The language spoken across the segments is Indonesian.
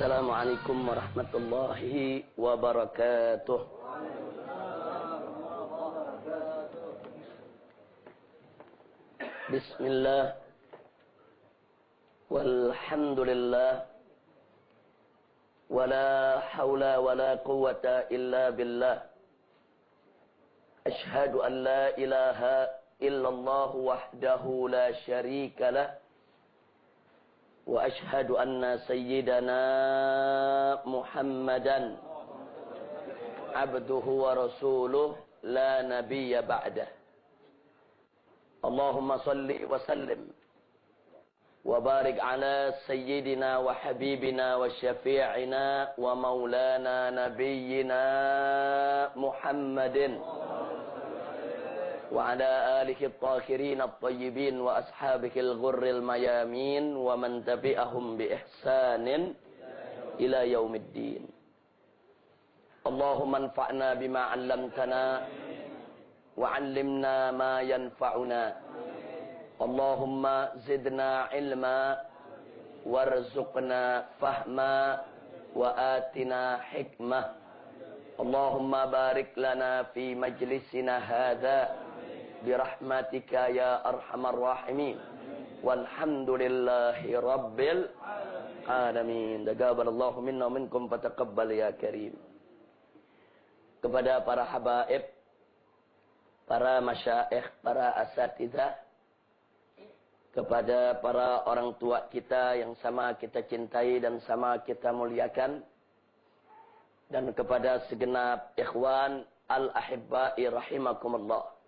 Assalamualaikum warahmatullahi wabarakatuh. Bismillah, walhamdulillah, wala hawla wala quwwata illa billah. Ashhadu an la ilaha illallah wahdahu la syarika lah. Wa ashhadu anna sayyidana Muhammadan abduhu wa rasuluh la nabiyya ba'dah. Allahumma salli wa sallim wa barik ala sayyidina wa habibina wa syafi'ina wa maulana nabiyyina Muhammadin wa ala alihi at-tahirin at-tayyibin wa ashabihi al-ghurril mayamin wa man tabi'ahum bi ihsanin ila yaumiddin. Allahumma anfa'na bima 'allamtana wa 'allimna ma yanfa'una. Allahumma zidna ilma warzuqna fahma wa atina hikmah. Allahumma barik lana fi majlisina hadha birahmatika ya arhamar rahimin. Walhamdulillahi rabbil alamin. Taqabbalallahu minna wa minkum fataqabbal ya karim. Kepada para habaib, para masyaikh, para asatidzah, kepada para orang tua kita yang sama kita cintai dan sama kita muliakan, dan kepada segenap ikhwan al-ahibba'i rahimakumullah.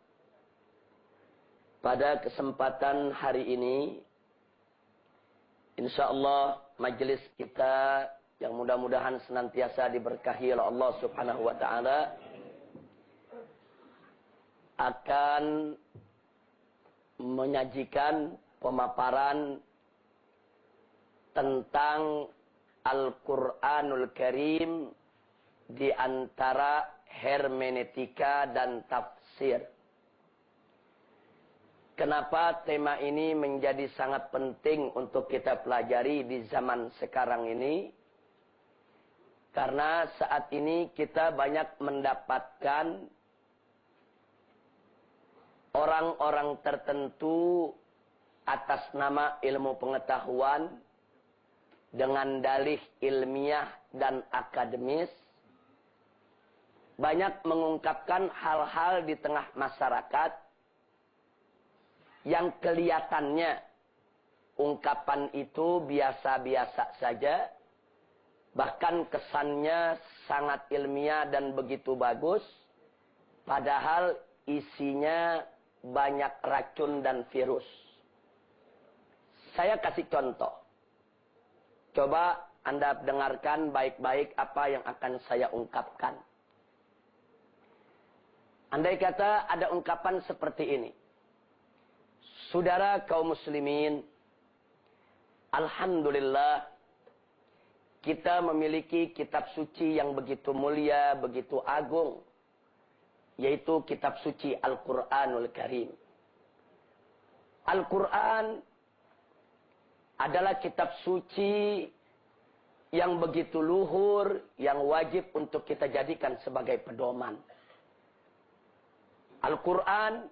Pada kesempatan hari ini, insyaallah majelis kita yang mudah-mudahan senantiasa diberkahi oleh Allah Subhanahu wa taala akan menyajikan pemaparan tentang Al-Qur'anul Karim di antara hermeneutika dan tafsir. Kenapa tema ini menjadi sangat penting untuk kita pelajari di zaman sekarang ini? Karena saat ini kita banyak mendapatkan orang-orang tertentu atas nama ilmu pengetahuan dengan dalih ilmiah dan akademis banyak mengungkapkan hal-hal di tengah masyarakat yang kelihatannya ungkapan itu biasa-biasa saja, bahkan kesannya sangat ilmiah dan begitu bagus, padahal isinya banyak racun dan virus. Saya kasih contoh. Coba Anda dengarkan baik-baik apa yang akan saya ungkapkan. Andai kata ada ungkapan seperti ini. Saudara kaum muslimin, alhamdulillah kita memiliki kitab suci yang begitu mulia, begitu agung, yaitu kitab suci Al-Qur'anul Karim. Al-Qur'an adalah kitab suci yang begitu luhur, yang wajib untuk kita jadikan sebagai pedoman. Al-Qur'an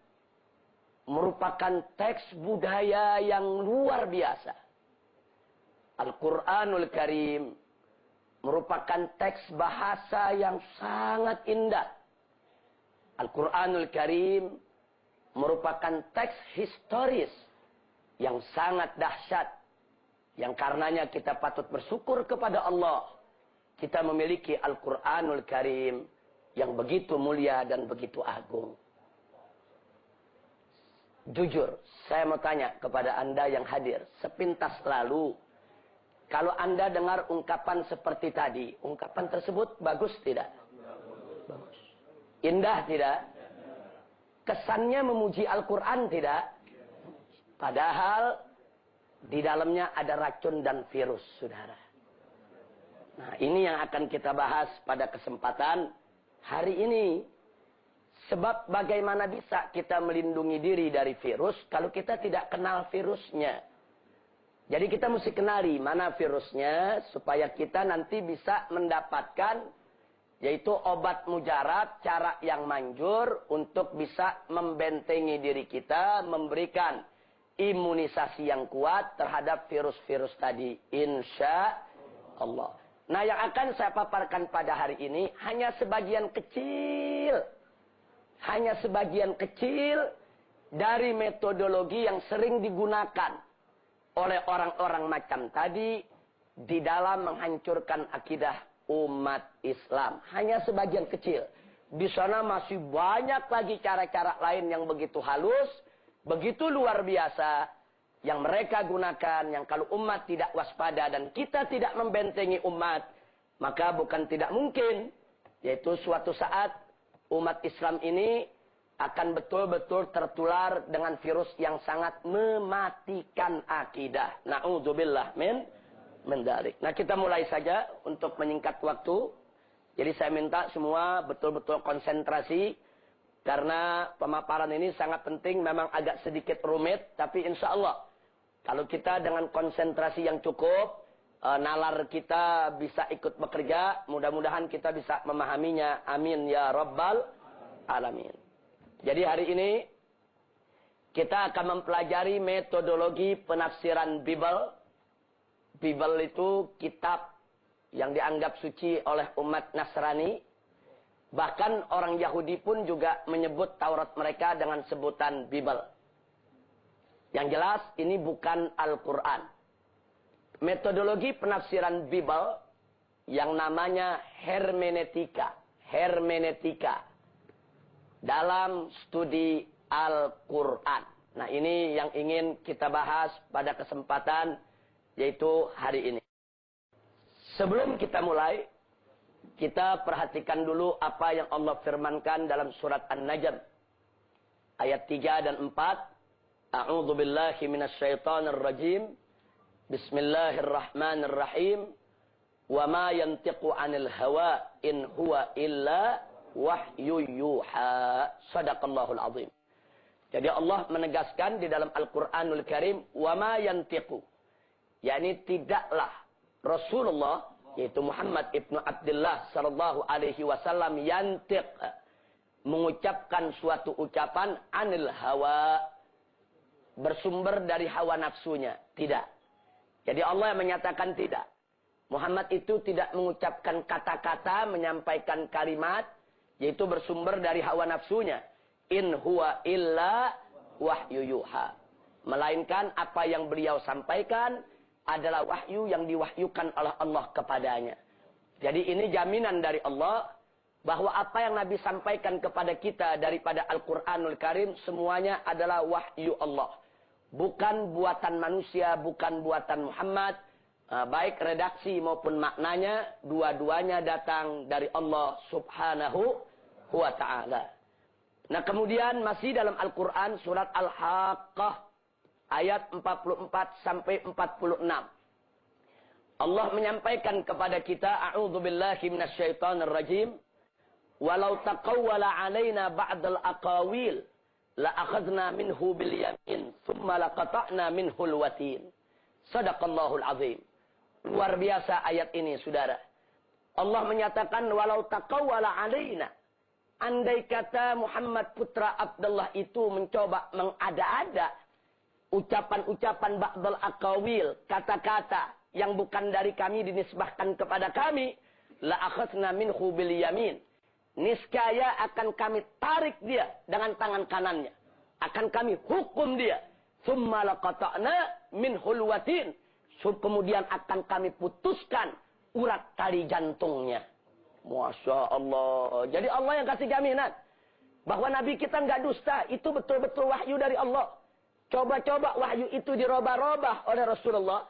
merupakan teks budaya yang luar biasa. Al-Qur'anul Karim merupakan teks bahasa yang sangat indah. Al-Qur'anul Karim merupakan teks historis yang sangat dahsyat, yang karenanya kita patut bersyukur kepada Allah. Kita memiliki Al-Qur'anul Karim yang begitu mulia dan begitu agung. Jujur, saya mau tanya kepada Anda yang hadir, sepintas lalu, Kalau Anda dengar ungkapan seperti tadi, ungkapan tersebut bagus tidak? Bagus. Indah tidak? Kesannya memuji Al-Quran tidak? Padahal di dalamnya ada racun dan virus, saudara. Nah, ini yang akan kita bahas pada kesempatan hari ini. Sebab bagaimana bisa kita melindungi diri dari virus kalau kita tidak kenal virusnya. Jadi kita mesti kenali mana virusnya supaya kita nanti bisa mendapatkan yaitu obat mujarab, cara yang manjur untuk bisa membentengi diri kita, memberikan imunisasi yang kuat terhadap virus-virus tadi. Insya Allah. Nah, yang akan saya paparkan pada hari ini hanya sebagian kecil. Hanya sebagian kecil dari metodologi yang sering digunakan oleh orang-orang macam tadi di dalam menghancurkan akidah umat Islam. Hanya sebagian kecil. Di sana masih banyak lagi cara-cara lain yang begitu halus, begitu luar biasa, yang mereka gunakan, yang kalau umat tidak waspada dan kita tidak membentengi umat, maka bukan tidak mungkin, yaitu suatu saat umat Islam ini akan betul-betul tertular dengan virus yang sangat mematikan akidah. Na'udzubillah min dzalik. Nah, kita mulai saja untuk menyingkat waktu. Jadi saya minta semua betul-betul konsentrasi. Karena pemaparan ini sangat penting, memang agak sedikit rumit. Tapi insya Allah, kalau kita dengan konsentrasi yang cukup, nalar kita bisa ikut bekerja. Mudah-mudahan kita bisa memahaminya. Amin ya Rabbal Alamin. Jadi hari ini kita akan mempelajari metodologi penafsiran Bible. Bible itu kitab yang dianggap suci oleh umat Nasrani. Bahkan orang Yahudi pun juga menyebut Taurat mereka dengan sebutan Bible. Yang jelas ini bukan Al-Quran. Metodologi penafsiran Bible yang namanya hermeneutika. Hermeneutika. Dalam studi Al-Quran. Nah, ini yang ingin kita bahas pada kesempatan yaitu hari ini. Sebelum kita mulai, kita perhatikan dulu apa yang Allah firmankan dalam surat An-Najm. Ayat 3 dan 4. A'udzu billahi minasyaitonir rajim. Bismillahirrahmanirrahim. Wa ma yantiqu 'anil hawa in huwa illa wahyu yuha. Shadaqallahul azim. Jadi Allah menegaskan di dalam Al-Quranul Karim, wa ma yantiqu, yakni tidaklah Rasulullah yaitu Muhammad ibnu Abdullah sallallahu alaihi wasallam yantiq, mengucapkan suatu ucapan anil hawa, bersumber dari hawa nafsunya. Tidak. Jadi Allah yang menyatakan tidak. Muhammad itu tidak mengucapkan kata-kata, menyampaikan kalimat yaitu bersumber dari hawa nafsunya. In huwa illa wahyu yuha. Melainkan apa yang beliau sampaikan adalah wahyu yang diwahyukan oleh Allah kepadanya. Jadi ini jaminan dari Allah bahwa apa yang Nabi sampaikan kepada kita daripada Al-Quranul Karim semuanya adalah wahyu Allah. Bukan buatan manusia, bukan buatan Muhammad. Baik redaksi maupun maknanya, dua-duanya datang dari Allah subhanahu wa ta'ala. Nah, kemudian masih dalam Al-Quran surat Al-Haqqah ayat 44 sampai 46. Allah menyampaikan kepada kita, a'udzu billahi minasyaitonir rajim, walau taqawwala 'alaina ba'dal aqawil la akhadna minhu bil yamin thumma laqata'na minhu al watin. Shadaqallahul azim. Luar biasa ayat ini, saudara. Allah menyatakan walau taqawwala 'alaina, andai kata Muhammad putra Abdullah itu mencoba mengada-ada ucapan-ucapan ba'dal aqawil, kata-kata yang bukan dari kami dinisbahkan kepada kami, la akhadna minhu bil yamin. Niscaya akan kami tarik dia dengan tangan kanannya. Akan kami hukum dia. Tsumma laqata'na minhul watin. Kemudian akan kami putuskan urat tali jantungnya. Masya Allah. Jadi Allah yang kasih jaminan bahwa Nabi kita nggak dusta. Itu betul-betul wahyu dari Allah. Coba-coba wahyu itu dirobah-robah oleh Rasulullah.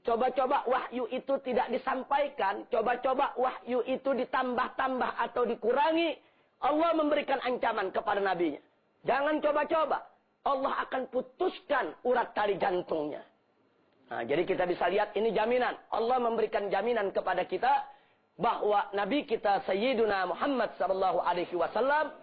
coba-coba wahyu itu tidak disampaikan, coba-coba wahyu itu ditambah-tambah atau dikurangi, Allah memberikan ancaman kepada nabinya. Jangan coba-coba. Allah akan putuskan urat tali jantungnya. Nah, jadi kita bisa lihat ini jaminan. Allah memberikan jaminan kepada kita bahwa Nabi kita Sayyiduna Muhammad SAW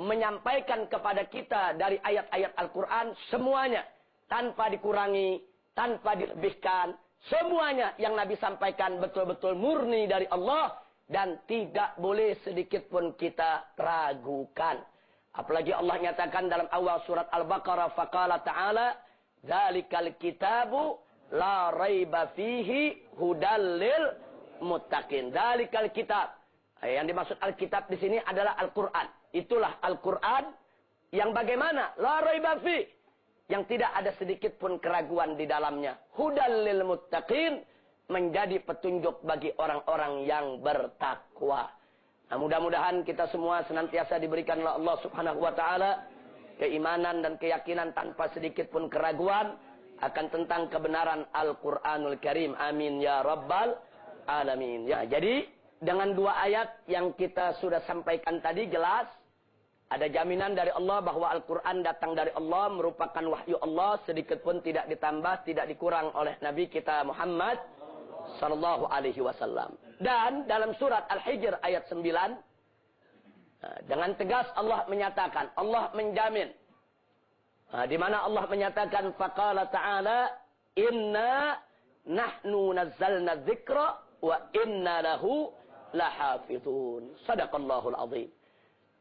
menyampaikan kepada kita dari ayat-ayat Al-Quran semuanya. Tanpa dikurangi, tanpa dilebihkan. Semuanya yang Nabi sampaikan betul-betul murni dari Allah. Dan tidak boleh sedikit pun kita ragukan. Apalagi Allah nyatakan dalam awal surat Al-Baqarah. Faqala ta'ala. Dzalikal kitabu la raiba fihi hudal lil muttaqin. Dzalikal kitab. Yang dimaksud Alkitab di sini adalah Al-Quran. Itulah Al-Quran yang bagaimana? La raiba fihi. Yang tidak ada sedikit pun keraguan di dalamnya. Hudal lil muttaqin. Menjadi petunjuk bagi orang-orang yang bertakwa. Nah, mudah-mudahan kita semua senantiasa diberikan oleh Allah Subhanahu wa taala keimanan dan keyakinan tanpa sedikit pun keraguan akan tentang kebenaran Al-Qur'anul Karim. Amin ya rabbal alamin. Ya, jadi dengan dua ayat yang kita sudah sampaikan tadi jelas ada jaminan dari Allah bahwa Al-Qur'an datang dari Allah, merupakan wahyu Allah, sedikit pun tidak ditambah, tidak dikurang oleh Nabi kita Muhammad sallallahu alaihi wasallam. Dan dalam surat Al-Hijr ayat 9 dengan tegas Allah menyatakan, Allah menjamin. Di mana Allah menyatakan faqala ta'ala inna nahnu nazzalna dzikra wa inna lahu lahafizun. Shadaqallahul azim.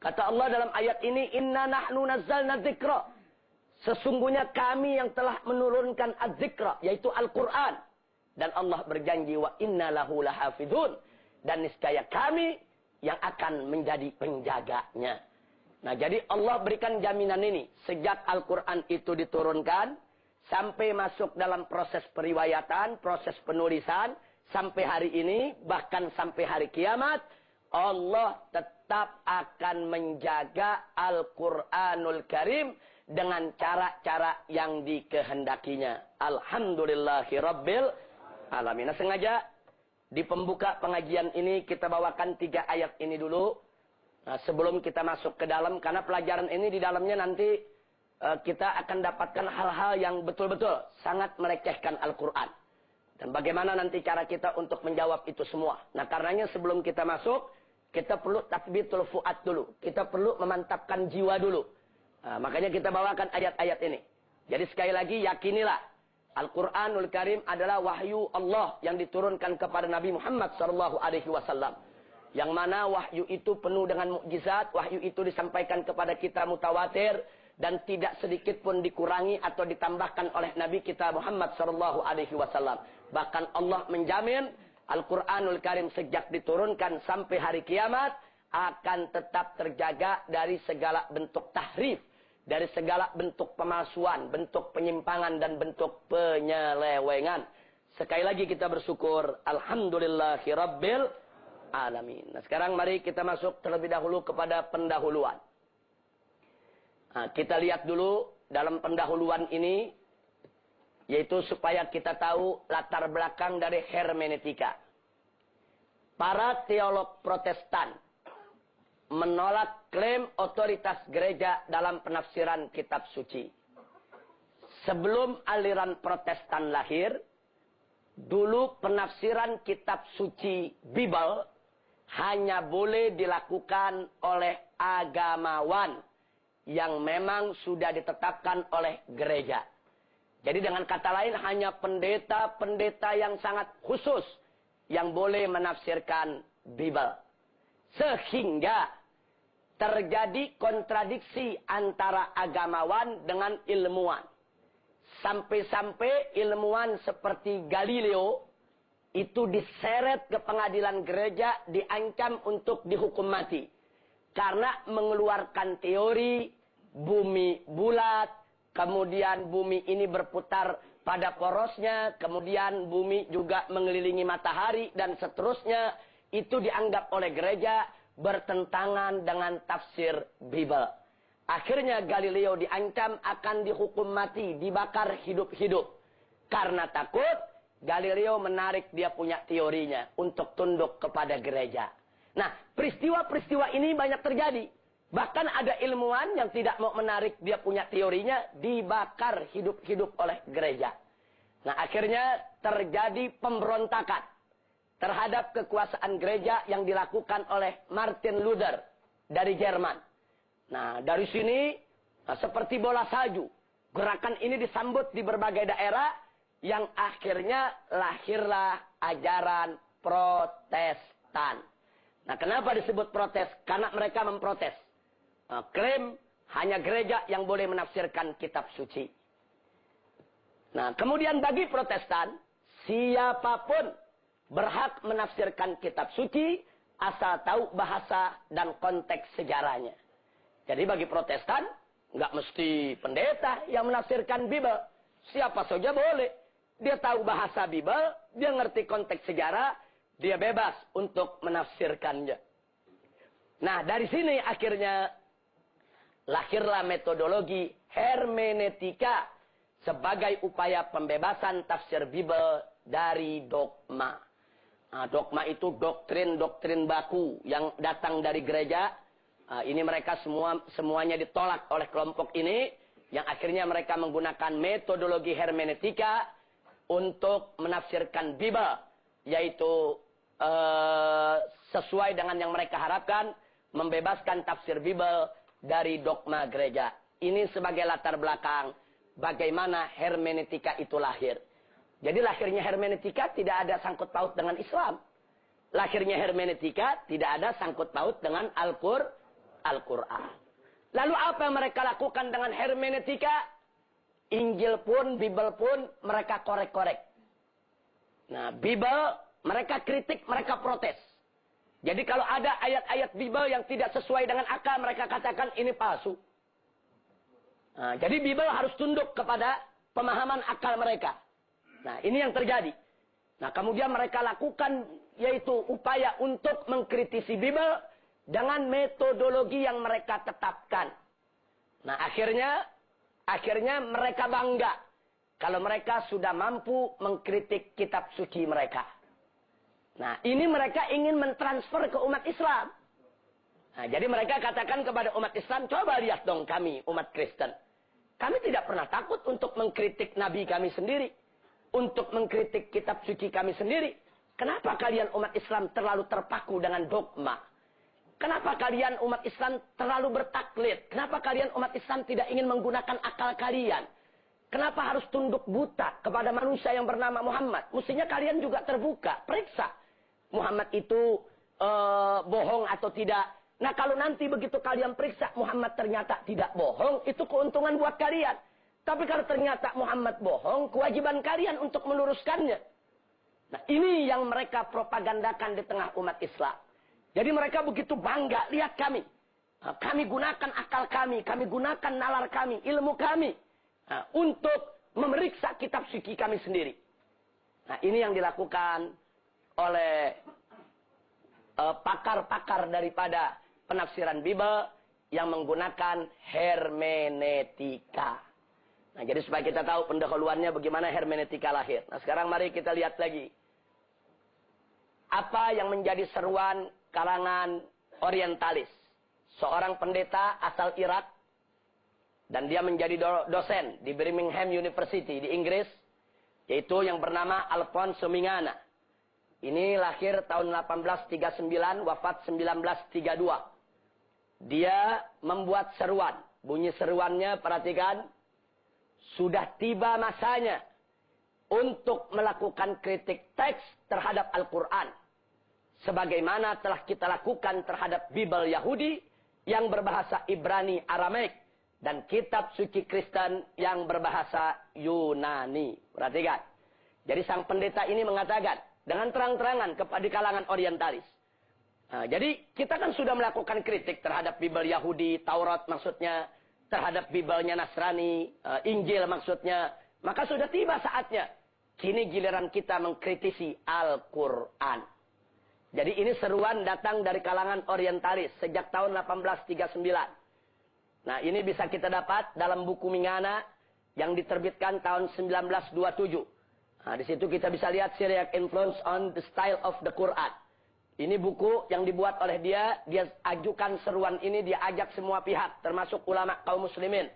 Kata Allah dalam ayat ini inna nahnu nazzalna dzikra. Sesungguhnya kami yang telah menurunkan az-dzikra yaitu Al-Qur'an. Dan Allah berjanji wa inna lahu lahafizun. Dan niscaya kami yang akan menjadi penjaganya. Nah, jadi Allah berikan jaminan ini. Sejak Al-Quran itu diturunkan. Sampai masuk dalam proses periwayatan, proses penulisan. Sampai hari ini, bahkan sampai hari kiamat. Allah tetap akan menjaga Al-Quranul Karim. Dengan cara-cara yang dikehendakinya. Alhamdulillahirabbil alamin. Nah, sengaja di pembuka pengajian ini kita bawakan 3 ayat ini dulu. Nah, sebelum kita masuk ke dalam. Karena pelajaran ini di dalamnya nanti kita akan dapatkan hal-hal yang betul-betul sangat melecehkan Al-Quran. Dan bagaimana nanti cara kita untuk menjawab itu semua. Nah, karenanya sebelum kita masuk, kita perlu tathbitul fu'ad dulu. Kita perlu memantapkan jiwa dulu. Nah, makanya kita bawakan ayat-ayat ini. Jadi sekali lagi yakinilah. Al-Quranul Karim adalah wahyu Allah yang diturunkan kepada Nabi Muhammad SAW. Yang mana wahyu itu penuh dengan mukjizat, wahyu itu disampaikan kepada kita mutawatir, dan tidak sedikit pun dikurangi atau ditambahkan oleh Nabi kita Muhammad SAW. Bahkan Allah menjamin Al-Quranul Karim sejak diturunkan sampai hari kiamat akan tetap terjaga dari segala bentuk tahrif. Dari segala bentuk pemalsuan, bentuk penyimpangan, dan bentuk penyelewengan. Sekali lagi kita bersyukur. Alhamdulillahirabbil alamin. Nah, sekarang mari kita masuk terlebih dahulu kepada pendahuluan. Nah, kita lihat dulu dalam pendahuluan ini. Yaitu supaya kita tahu latar belakang dari hermeneutika. Para teolog Protestan menolak klaim otoritas gereja dalam penafsiran kitab suci. Sebelum aliran Protestan lahir, dulu penafsiran kitab suci Bible hanya boleh dilakukan oleh agamawan yang memang sudah ditetapkan oleh gereja. Jadi dengan kata lain hanya pendeta-pendeta yang sangat khusus yang boleh menafsirkan Bible. Sehingga terjadi kontradiksi antara agamawan dengan ilmuwan. Sampai-sampai ilmuwan seperti Galileo itu diseret ke pengadilan gereja, diancam untuk dihukum mati. Karena mengeluarkan teori bumi bulat, kemudian bumi ini berputar pada porosnya, kemudian bumi juga mengelilingi matahari, dan seterusnya. Itu dianggap oleh gereja bertentangan dengan tafsir Bible. Akhirnya Galileo diancam akan dihukum mati, dibakar hidup-hidup. Karena takut Galileo menarik dia punya teorinya untuk tunduk kepada gereja. Nah, peristiwa-peristiwa ini banyak terjadi. Bahkan ada ilmuwan yang tidak mau menarik dia punya teorinya, dibakar hidup-hidup oleh gereja. Nah, akhirnya terjadi pemberontakan terhadap kekuasaan gereja yang dilakukan oleh Martin Luther dari Jerman. Nah, dari sini seperti bola salju, gerakan ini disambut di berbagai daerah yang akhirnya lahirlah ajaran Protestan. Nah, kenapa disebut protes? Karena mereka memprotes. Klaim hanya gereja yang boleh menafsirkan kitab suci. Nah, kemudian bagi Protestan, siapapun berhak menafsirkan kitab suci asal tahu bahasa dan konteks sejarahnya. Jadi bagi Protestan, nggak mesti pendeta yang menafsirkan Bible. Siapa saja boleh. Dia tahu bahasa Bible, dia ngerti konteks sejarah, dia bebas untuk menafsirkannya. Nah, dari sini akhirnya lahirlah metodologi hermeneutika sebagai upaya pembebasan tafsir Bible dari dogma. Nah, dogma itu doktrin baku yang datang dari gereja. Ini mereka semuanya ditolak oleh kelompok ini, yang akhirnya mereka menggunakan metodologi hermeneutika untuk menafsirkan Bible, yaitu sesuai dengan yang mereka harapkan, membebaskan tafsir Bible dari dogma gereja. Ini sebagai latar belakang bagaimana hermeneutika itu lahir. Jadi lahirnya hermeneutika tidak ada sangkut paut dengan Islam. Lahirnya hermeneutika tidak ada sangkut paut dengan Al-Quran. Lalu apa yang mereka lakukan dengan hermeneutika? Injil pun, Bible pun mereka korek-korek. Nah, Bible mereka kritik, mereka protes. Jadi kalau ada ayat-ayat Bible yang tidak sesuai dengan akal, mereka katakan ini palsu. Nah, jadi Bible harus tunduk kepada pemahaman akal mereka. Nah, ini yang terjadi. Nah, kemudian mereka lakukan yaitu upaya untuk mengkritisi Bible dengan metodologi yang mereka tetapkan. Nah, akhirnya mereka bangga kalau mereka sudah mampu mengkritik kitab suci mereka. Nah, ini mereka ingin mentransfer ke umat Islam. Nah, jadi mereka katakan kepada umat Islam, coba lihat dong kami, umat Kristen. Kami tidak pernah takut untuk mengkritik nabi kami sendiri. Untuk mengkritik kitab suci kami sendiri. Kenapa kalian umat Islam terlalu terpaku dengan dogma? Kenapa kalian umat Islam terlalu bertaklid? Kenapa kalian umat Islam tidak ingin menggunakan akal kalian? Kenapa harus tunduk buta kepada manusia yang bernama Muhammad? Mestinya kalian juga terbuka, periksa. Muhammad itu bohong atau tidak. Nah, kalau nanti begitu kalian periksa Muhammad ternyata tidak bohong, itu keuntungan buat kalian. Tapi kalau ternyata Muhammad bohong, kewajiban kalian untuk meluruskannya. Nah, ini yang mereka propagandakan di tengah umat Islam. Jadi mereka begitu bangga, lihat kami. Nah, kami gunakan akal kami gunakan nalar kami, ilmu kami. Nah, untuk memeriksa kitab suci kami sendiri. Nah, ini yang dilakukan oleh pakar-pakar daripada penafsiran Bible yang menggunakan hermeneutika. Nah, jadi supaya kita tahu pendahuluannya bagaimana hermeneutika lahir. Nah, sekarang mari kita lihat lagi. Apa yang menjadi seruan kalangan orientalis. Seorang pendeta asal Irak. Dan dia menjadi dosen di Birmingham University di Inggris. Yaitu yang bernama Alfonso Mingana. Ini lahir tahun 1839, wafat 1932. Dia membuat seruan. Bunyi seruannya, perhatikan. Sudah tiba masanya untuk melakukan kritik teks terhadap Al-Quran. Sebagaimana telah kita lakukan terhadap Bible Yahudi yang berbahasa Ibrani Aramaik. Dan kitab suci Kristen yang berbahasa Yunani. Perhatikan. Jadi sang pendeta ini mengatakan dengan terang-terangan kepada kalangan orientalis. Nah, jadi kita kan sudah melakukan kritik terhadap Bible Yahudi, Taurat maksudnya, terhadap Bible-nya Nasrani, Injil maksudnya. Maka sudah tiba saatnya. Kini giliran kita mengkritisi Al-Quran. Jadi ini seruan datang dari kalangan orientalis sejak tahun 1839. Nah, ini bisa kita dapat dalam buku Mingana yang diterbitkan tahun 1927. Nah, di situ kita bisa lihat Syriac Influence on the Style of the Quran. Ini buku yang dibuat oleh dia ajukan seruan ini, dia ajak semua pihak, termasuk ulama kaum muslimin,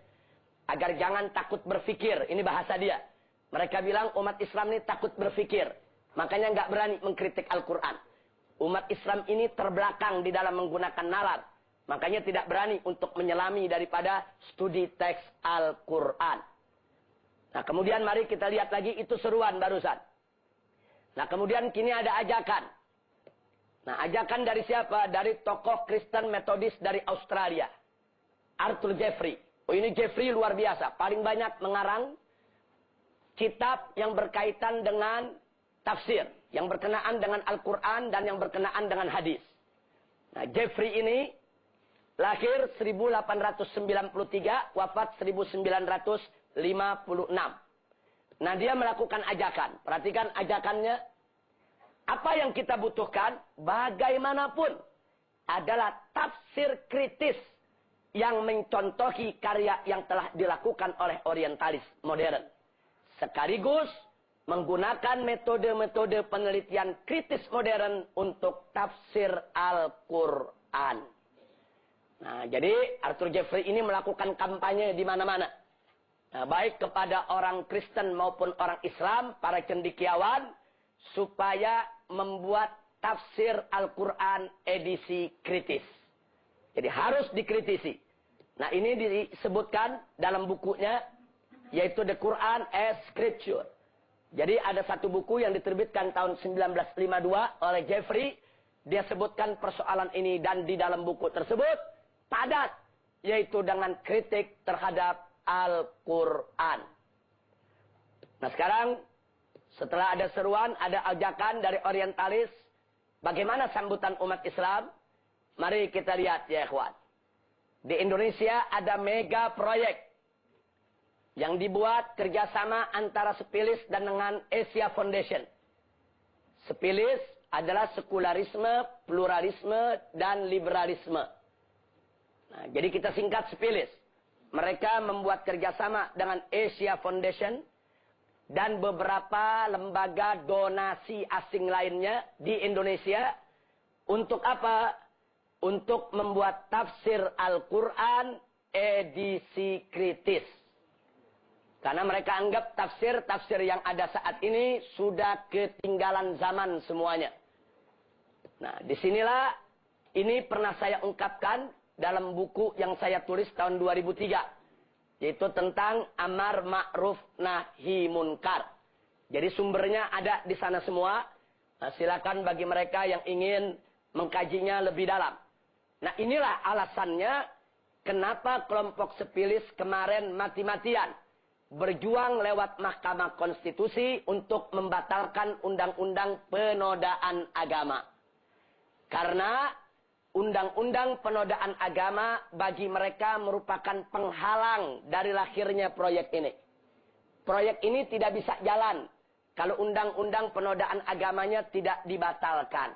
agar jangan takut berfikir. Ini bahasa dia. Mereka bilang umat Islam ini takut berfikir, makanya nggak berani mengkritik Al-Quran. Umat Islam ini terbelakang di dalam menggunakan nalar, makanya tidak berani untuk menyelami daripada studi teks Al-Quran. Nah, kemudian mari kita lihat lagi, itu seruan barusan. Nah, kemudian kini ada ajakan. Nah, ajakan dari siapa? Dari tokoh Kristen Metodis dari Australia, Arthur Jeffrey. Oh, ini Jeffrey luar biasa. Paling banyak mengarang kitab yang berkaitan dengan tafsir, yang berkenaan dengan Al-Quran dan yang berkenaan dengan hadis. Nah, Jeffrey ini lahir 1893, wafat 1956. Nah, dia melakukan ajakan. Perhatikan ajakannya. Apa yang kita butuhkan, bagaimanapun, adalah tafsir kritis yang mencontohi karya yang telah dilakukan oleh orientalis modern. Sekaligus menggunakan metode-metode penelitian kritis modern untuk tafsir Al-Quran. Nah, jadi Arthur Jeffrey ini melakukan kampanye di mana-mana. Nah, baik kepada orang Kristen maupun orang Islam, para cendekiawan, supaya membuat tafsir Al-Quran edisi kritis. Jadi harus dikritisi. Nah, ini disebutkan dalam bukunya, yaitu The Quran as Scripture. Jadi ada satu buku yang diterbitkan tahun 1952 oleh Jeffrey. Dia sebutkan persoalan ini, dan di dalam buku tersebut padat, yaitu dengan kritik terhadap Al-Quran. Nah, sekarang setelah ada seruan, ada ajakan dari orientalis, bagaimana sambutan umat Islam? Mari kita lihat ya ikhwan. Di Indonesia ada mega proyek yang dibuat kerjasama antara Sepilis dan dengan Asia Foundation. Sepilis adalah sekularisme, pluralisme, dan liberalisme. Nah, jadi kita singkat Sepilis. Mereka membuat kerjasama dengan Asia Foundation dan beberapa lembaga donasi asing lainnya di Indonesia. Untuk apa? Untuk membuat tafsir Al-Quran edisi kritis. Karena mereka anggap tafsir-tafsir yang ada saat ini sudah ketinggalan zaman semuanya. Nah, disinilah ini pernah saya ungkapkan dalam buku yang saya tulis tahun 2003. Yaitu tentang amar ma'ruf nahi munkar. Jadi sumbernya ada di sana semua. Nah, silakan bagi mereka yang ingin mengkajinya lebih dalam. Nah, inilah alasannya kenapa kelompok Sepilis kemarin mati-matian berjuang lewat Mahkamah Konstitusi untuk membatalkan undang-undang penodaan agama. Karena undang-undang penodaan agama bagi mereka merupakan penghalang dari lahirnya proyek ini. Proyek ini tidak bisa jalan kalau undang-undang penodaan agamanya tidak dibatalkan.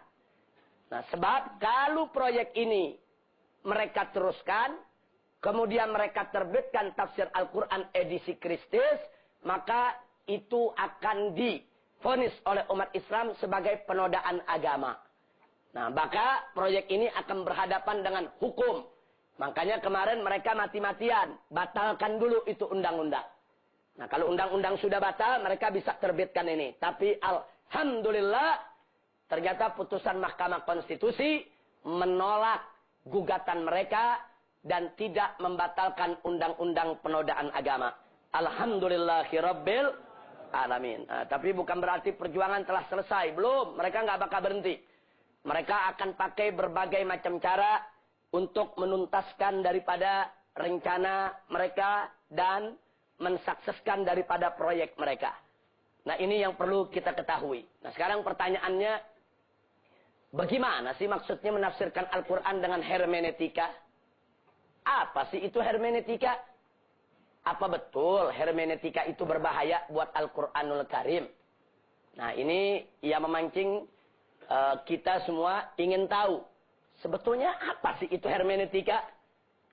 Nah, sebab kalau proyek ini mereka teruskan, kemudian mereka terbitkan tafsir Al-Quran edisi kritis, maka itu akan divonis oleh umat Islam sebagai penodaan agama. Nah, maka proyek ini akan berhadapan dengan hukum. Makanya kemarin mereka mati-matian. Batalkan dulu itu undang-undang. Nah, kalau undang-undang sudah batal, mereka bisa terbitkan ini. Tapi alhamdulillah, ternyata putusan Mahkamah Konstitusi menolak gugatan mereka dan tidak membatalkan undang-undang penodaan agama. Alhamdulillahirabbil alamin. Nah, tapi bukan berarti perjuangan telah selesai. Belum, mereka nggak bakal berhenti. Mereka akan pakai berbagai macam cara untuk menuntaskan daripada rencana mereka dan mensukseskan daripada proyek mereka. Nah, ini yang perlu kita ketahui. Nah, sekarang pertanyaannya, bagaimana sih maksudnya menafsirkan Al-Quran dengan hermeneutika? Apa sih itu hermeneutika? Apa betul hermeneutika itu berbahaya buat Al-Quranul Karim? Nah, ini ia memancing kita semua ingin tahu. Sebetulnya apa sih itu hermeneutika?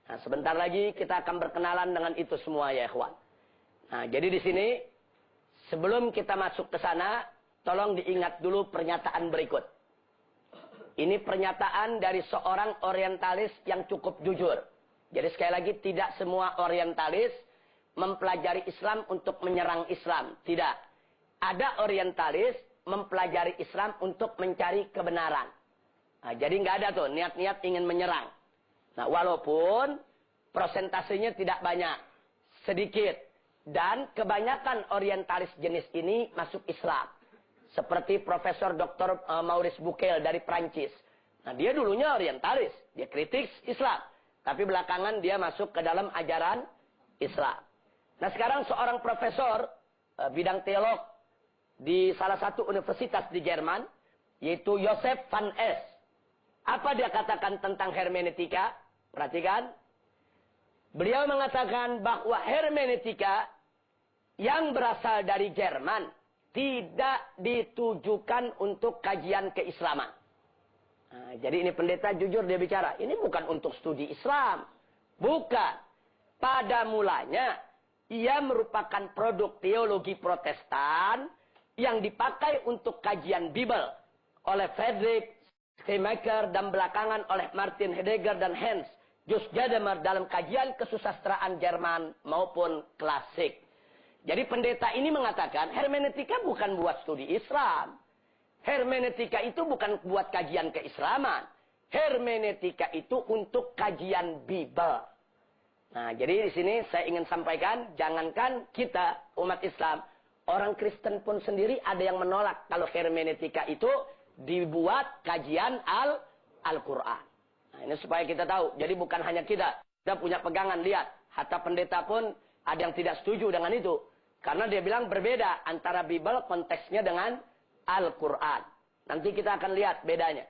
Nah, sebentar lagi kita akan berkenalan dengan itu semua ya ikhwan. Nah, jadi di sini Sebelum kita masuk ke sana, tolong diingat dulu pernyataan berikut. Ini pernyataan dari seorang orientalis yang cukup jujur. Jadi sekali lagi, tidak semua orientalis mempelajari Islam untuk menyerang Islam. Tidak. Ada orientalis mempelajari Islam untuk mencari kebenaran. Nah, jadi nggak ada tuh niat-niat ingin menyerang. Nah, walaupun prosentasenya tidak banyak, sedikit. Dan kebanyakan orientalis jenis ini masuk Islam. Seperti Profesor Dr. Maurice Bucaille dari Prancis. Nah, dia dulunya orientalis. Dia kritik Islam. Tapi belakangan dia masuk ke dalam ajaran Islam. Nah, sekarang seorang profesor bidang teolog di salah satu universitas di Jerman, yaitu Joseph van Es. Apa dia katakan tentang hermeneutika? Perhatikan. Beliau mengatakan bahwa hermeneutika yang berasal dari Jerman tidak ditujukan untuk kajian keislaman. Nah, jadi ini pendeta jujur dia bicara. Ini bukan untuk studi Islam. Bukan. Pada mulanya, ia merupakan produk teologi Protestan yang dipakai untuk kajian Bible oleh Friedrich Schleiermacher dan belakangan oleh Martin Heidegger dan Hans Just Gadamer dalam kajian kesusastraan Jerman maupun klasik. Jadi pendeta ini mengatakan hermeneutika bukan buat studi Islam. Hermeneutika itu bukan buat kajian keislaman. Hermeneutika itu untuk kajian Bible. Nah, jadi di sini saya ingin sampaikan, jangankan kita umat Islam, orang Kristen pun sendiri ada yang menolak kalau hermeneutika itu dibuat kajian Al-Quran. Nah, ini supaya kita tahu. Jadi bukan hanya kita punya pegangan, lihat. Hatta pendeta pun ada yang tidak setuju dengan itu. Karena dia bilang berbeda antara Bible konteksnya dengan Al-Quran. Nanti kita akan lihat bedanya.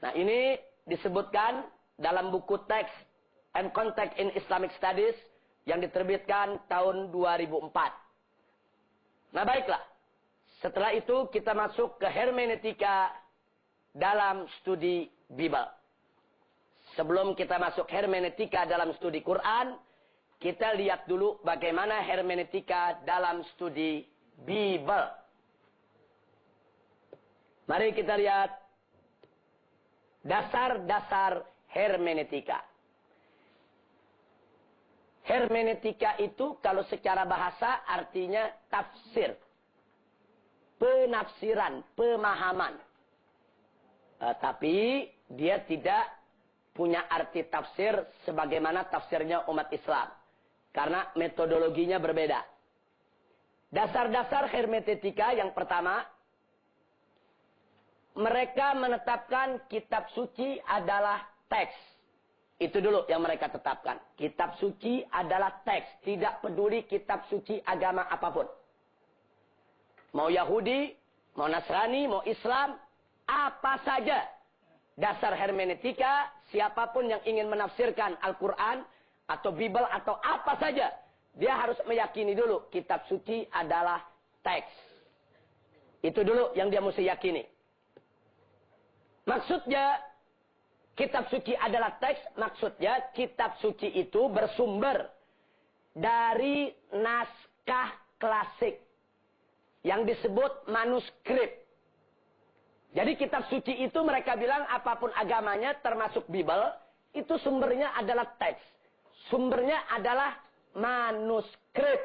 Nah, ini disebutkan dalam buku Text and Context in Islamic Studies yang diterbitkan tahun 2004. Nah, baiklah. Setelah itu kita masuk ke hermeneutika dalam studi Bible. Sebelum kita masuk hermeneutika dalam studi Quran, kita lihat dulu bagaimana hermeneutika dalam studi Bible. Mari kita lihat dasar-dasar hermeneutika. Hermeneutika itu kalau secara bahasa artinya tafsir. Penafsiran, pemahaman. Tapi dia tidak punya arti tafsir sebagaimana tafsirnya umat Islam. Karena metodologinya berbeda. Dasar-dasar hermeneutika yang pertama, mereka menetapkan kitab suci adalah teks. Itu dulu yang mereka tetapkan. Kitab suci adalah teks. Tidak peduli kitab suci agama apapun. Mau Yahudi, mau Nasrani, mau Islam, apa saja. Dasar hermeneutika, siapapun yang ingin menafsirkan Al-Quran, atau Bible, atau apa saja. Dia harus meyakini dulu, kitab suci adalah teks. Itu dulu yang dia mesti yakini. Maksudnya, kitab suci adalah teks, maksudnya kitab suci itu bersumber dari naskah klasik yang disebut manuskrip. Jadi kitab suci itu mereka bilang apapun agamanya termasuk Bible, itu sumbernya adalah teks. Sumbernya adalah manuskrip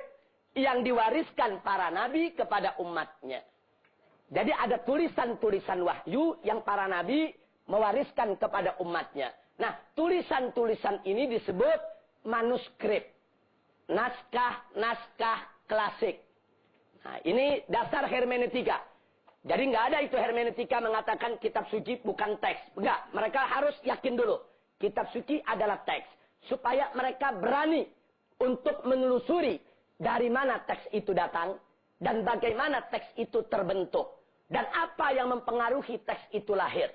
yang diwariskan para nabi kepada umatnya. Jadi ada tulisan-tulisan wahyu yang para nabi mewariskan kepada umatnya. Nah, tulisan-tulisan ini disebut manuskrip. Naskah-naskah klasik. Nah, ini dasar hermeneutika. Jadi nggak ada itu hermeneutika mengatakan kitab suci bukan teks. Enggak, mereka harus yakin dulu. Kitab suci adalah teks. Supaya mereka berani untuk menelusuri dari mana teks itu datang. Dan bagaimana teks itu terbentuk. Dan apa yang mempengaruhi teks itu lahir.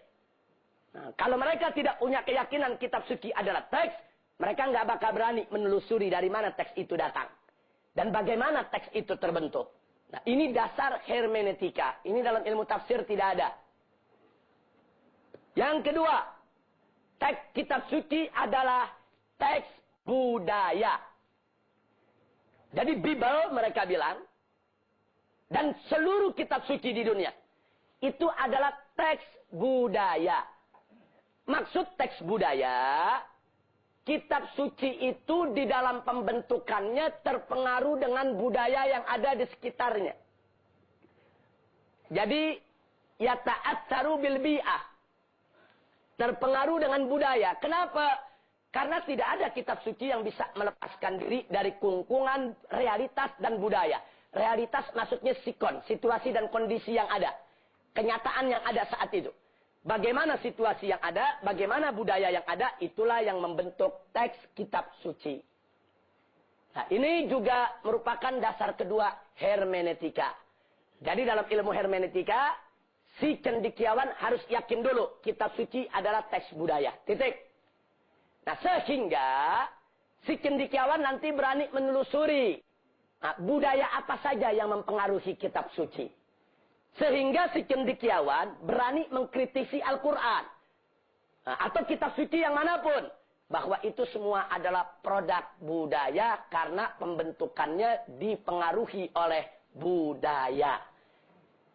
Nah, kalau mereka tidak punya keyakinan kitab suci adalah teks, mereka nggak bakal berani menelusuri dari mana teks itu datang. Dan bagaimana teks itu terbentuk. Nah, ini dasar hermeneutika. Ini dalam ilmu tafsir tidak ada. Yang kedua, teks kitab suci adalah teks budaya. Jadi Bible mereka bilang, dan seluruh kitab suci di dunia itu adalah teks budaya. Maksud teks budaya, kitab suci itu di dalam pembentukannya terpengaruh dengan budaya yang ada di sekitarnya. Jadi, yata'atsaru bil bi'ah. Terpengaruh dengan budaya. Kenapa? Karena tidak ada kitab suci yang bisa melepaskan diri dari kungkungan realitas dan budaya. Realitas maksudnya sikon, situasi dan kondisi yang ada. Kenyataan yang ada saat itu. Bagaimana situasi yang ada, bagaimana budaya yang ada, itulah yang membentuk teks kitab suci. Nah, ini juga merupakan dasar kedua hermeneutika. Jadi dalam ilmu hermeneutika, si cendekiawan harus yakin dulu kitab suci adalah teks budaya. Titik. Nah, sehingga si cendekiawan nanti berani menelusuri budaya apa saja yang mempengaruhi kitab suci. Sehingga si cendekiawan berani mengkritisi Al-Quran. Atau kitab suci yang manapun. Bahwa itu semua adalah produk budaya karena pembentukannya dipengaruhi oleh budaya.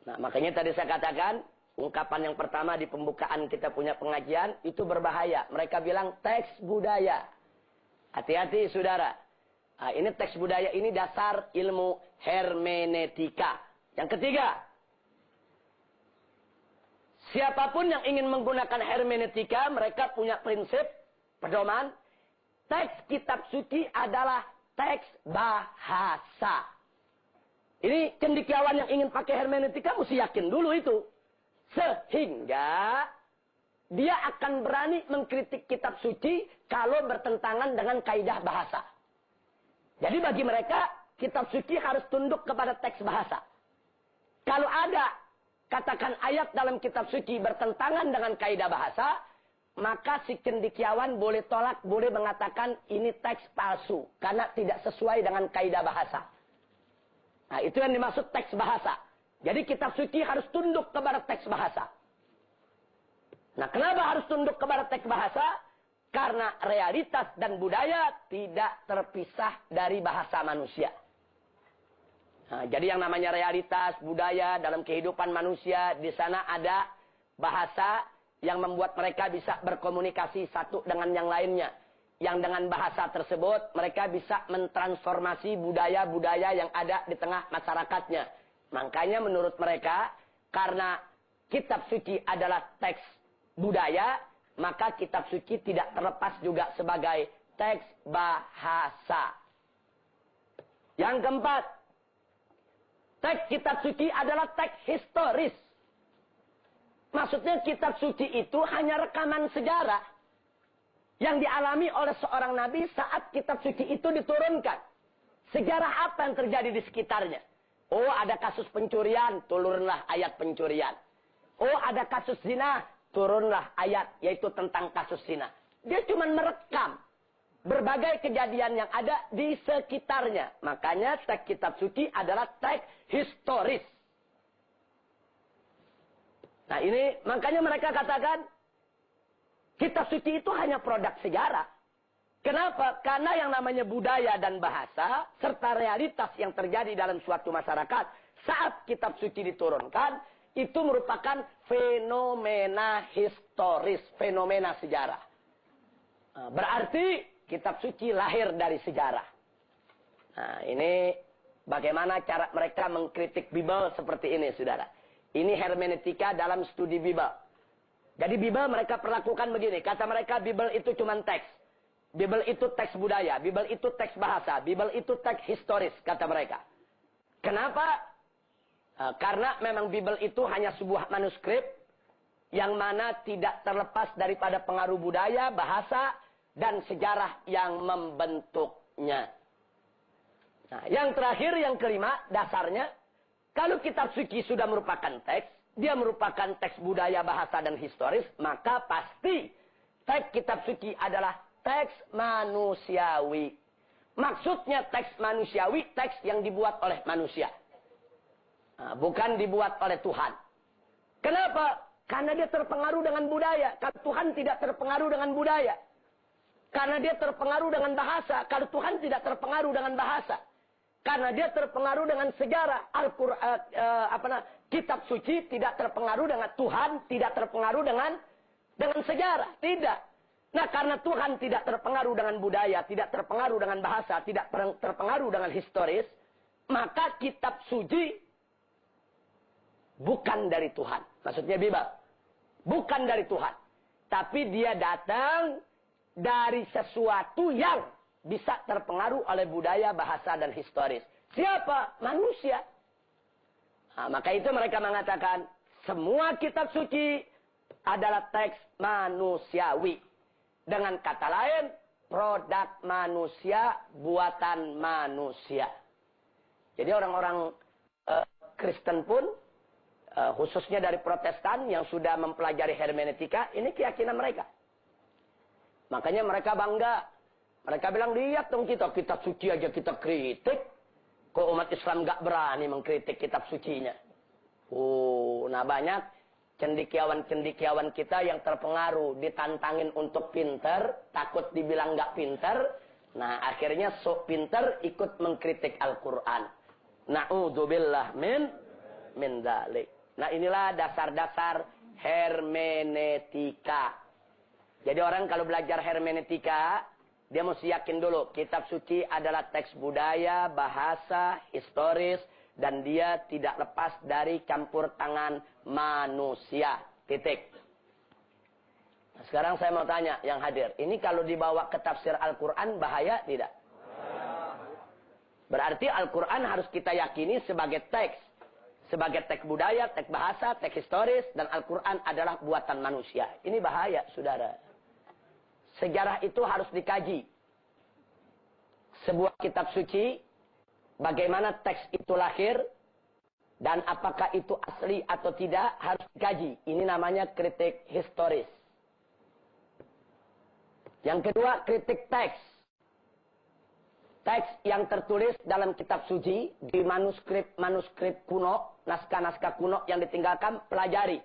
Nah, makanya tadi saya katakan, ungkapan yang pertama di pembukaan kita punya pengajian, itu berbahaya. Mereka bilang teks budaya. Hati-hati, saudara. Nah, ini teks budaya, ini dasar ilmu hermeneutika. Yang ketiga, siapapun yang ingin menggunakan hermeneutika, mereka punya prinsip, pedoman, teks kitab suci adalah teks bahasa. Ini cendekiawan yang ingin pakai hermeneutika mesti yakin dulu itu. Sehingga dia akan berani mengkritik kitab suci kalau bertentangan dengan kaidah bahasa. Jadi bagi mereka, kitab suci harus tunduk kepada teks bahasa. Kalau ada, katakan ayat dalam kitab suci bertentangan dengan kaidah bahasa, maka si cendekiawan boleh tolak, boleh mengatakan ini teks palsu. Karena tidak sesuai dengan kaidah bahasa. Nah, itu yang dimaksud teks bahasa. Jadi kitab suci harus tunduk kepada teks bahasa. Nah, kenapa harus tunduk kepada teks bahasa? Karena realitas dan budaya tidak terpisah dari bahasa manusia. Nah, jadi yang namanya realitas, budaya dalam kehidupan manusia, di sana ada bahasa yang membuat mereka bisa berkomunikasi satu dengan yang lainnya. Yang dengan bahasa tersebut mereka bisa mentransformasi budaya-budaya yang ada di tengah masyarakatnya. Makanya menurut mereka, karena kitab suci adalah teks budaya, maka kitab suci tidak terlepas juga sebagai teks bahasa. Yang keempat, teks kitab suci adalah teks historis. Maksudnya kitab suci itu hanya rekaman sejarah yang dialami oleh seorang nabi saat kitab suci itu diturunkan. Sejarah apa yang terjadi di sekitarnya? Oh, ada kasus pencurian, turunlah ayat pencurian. Oh, ada kasus zina, turunlah ayat, yaitu tentang kasus zina. Dia cuma merekam berbagai kejadian yang ada di sekitarnya. Makanya teks kitab suci adalah teks historis. Nah, ini makanya mereka katakan kitab suci itu hanya produk sejarah. Kenapa? Karena yang namanya budaya dan bahasa, serta realitas yang terjadi dalam suatu masyarakat, saat kitab suci diturunkan, itu merupakan fenomena historis, fenomena sejarah. Berarti kitab suci lahir dari sejarah. Nah, ini bagaimana cara mereka mengkritik Bible seperti ini, saudara. Ini hermeneutika dalam studi Bible. Jadi Bible mereka perlakukan begini. Kata mereka Bible itu cuma teks. Bible itu teks budaya. Bible itu teks bahasa. Bible itu teks historis, kata mereka. Kenapa? Karena memang Bible itu hanya sebuah manuskrip yang mana tidak terlepas daripada pengaruh budaya, bahasa, dan sejarah yang membentuknya. Nah, yang terakhir, yang kelima, dasarnya, kalau kitab suci sudah merupakan teks, dia merupakan teks budaya, bahasa, dan historis, maka pasti teks kitab suci adalah teks manusiawi. Maksudnya teks manusiawi, teks yang dibuat oleh manusia. Nah, bukan dibuat oleh Tuhan. Kenapa? Karena dia terpengaruh dengan budaya. Kalau Tuhan tidak terpengaruh dengan budaya. Karena dia terpengaruh dengan bahasa. Kalau Tuhan tidak terpengaruh dengan bahasa. Karena dia terpengaruh dengan sejarah. Al-Quran, kitab suci tidak terpengaruh dengan Tuhan, tidak terpengaruh dengan sejarah. Tidak. Nah, karena Tuhan tidak terpengaruh dengan budaya, tidak terpengaruh dengan bahasa, tidak terpengaruh dengan historis, maka kitab suci bukan dari Tuhan. Maksudnya Bible. Bukan dari Tuhan. Tapi dia datang dari sesuatu yang bisa terpengaruh oleh budaya, bahasa, dan historis. Siapa? Manusia. Nah, maka itu mereka mengatakan, semua kitab suci adalah teks manusiawi. Dengan kata lain, produk manusia, buatan manusia. Jadi orang-orang Kristen pun, khususnya dari Protestan yang sudah mempelajari hermeneutika, ini keyakinan mereka. Makanya mereka bangga. Mereka bilang, lihat dong kita, kitab suci aja kita kritik. Kok umat Islam gak berani mengkritik kitab sucinya? Nah banyak cendekiawan-cendekiawan kita yang terpengaruh, ditantangin untuk pinter, takut dibilang gak pinter. Nah akhirnya sok pinter ikut mengkritik Al-Quran. Na'udzubillah min dzalik. Nah inilah dasar-dasar hermeneutika. Jadi orang kalau belajar hermeneutika, dia mesti yakin dulu, kitab suci adalah teks budaya, bahasa, historis, dan dia tidak lepas dari campur tangan manusia. Titik. Nah, sekarang saya mau tanya yang hadir, ini kalau dibawa ke tafsir Al-Quran bahaya tidak? Berarti Al-Quran harus kita yakini sebagai teks. Sebagai teks budaya, teks bahasa, teks historis, dan Al-Quran adalah buatan manusia. Ini bahaya, saudara. Sejarah itu harus dikaji. Sebuah kitab suci, bagaimana teks itu lahir, dan apakah itu asli atau tidak, harus dikaji. Ini namanya kritik historis. Yang kedua, kritik teks. Teks yang tertulis dalam kitab suci, di manuskrip kuno, naskah-naskah kuno yang ditinggalkan, pelajari.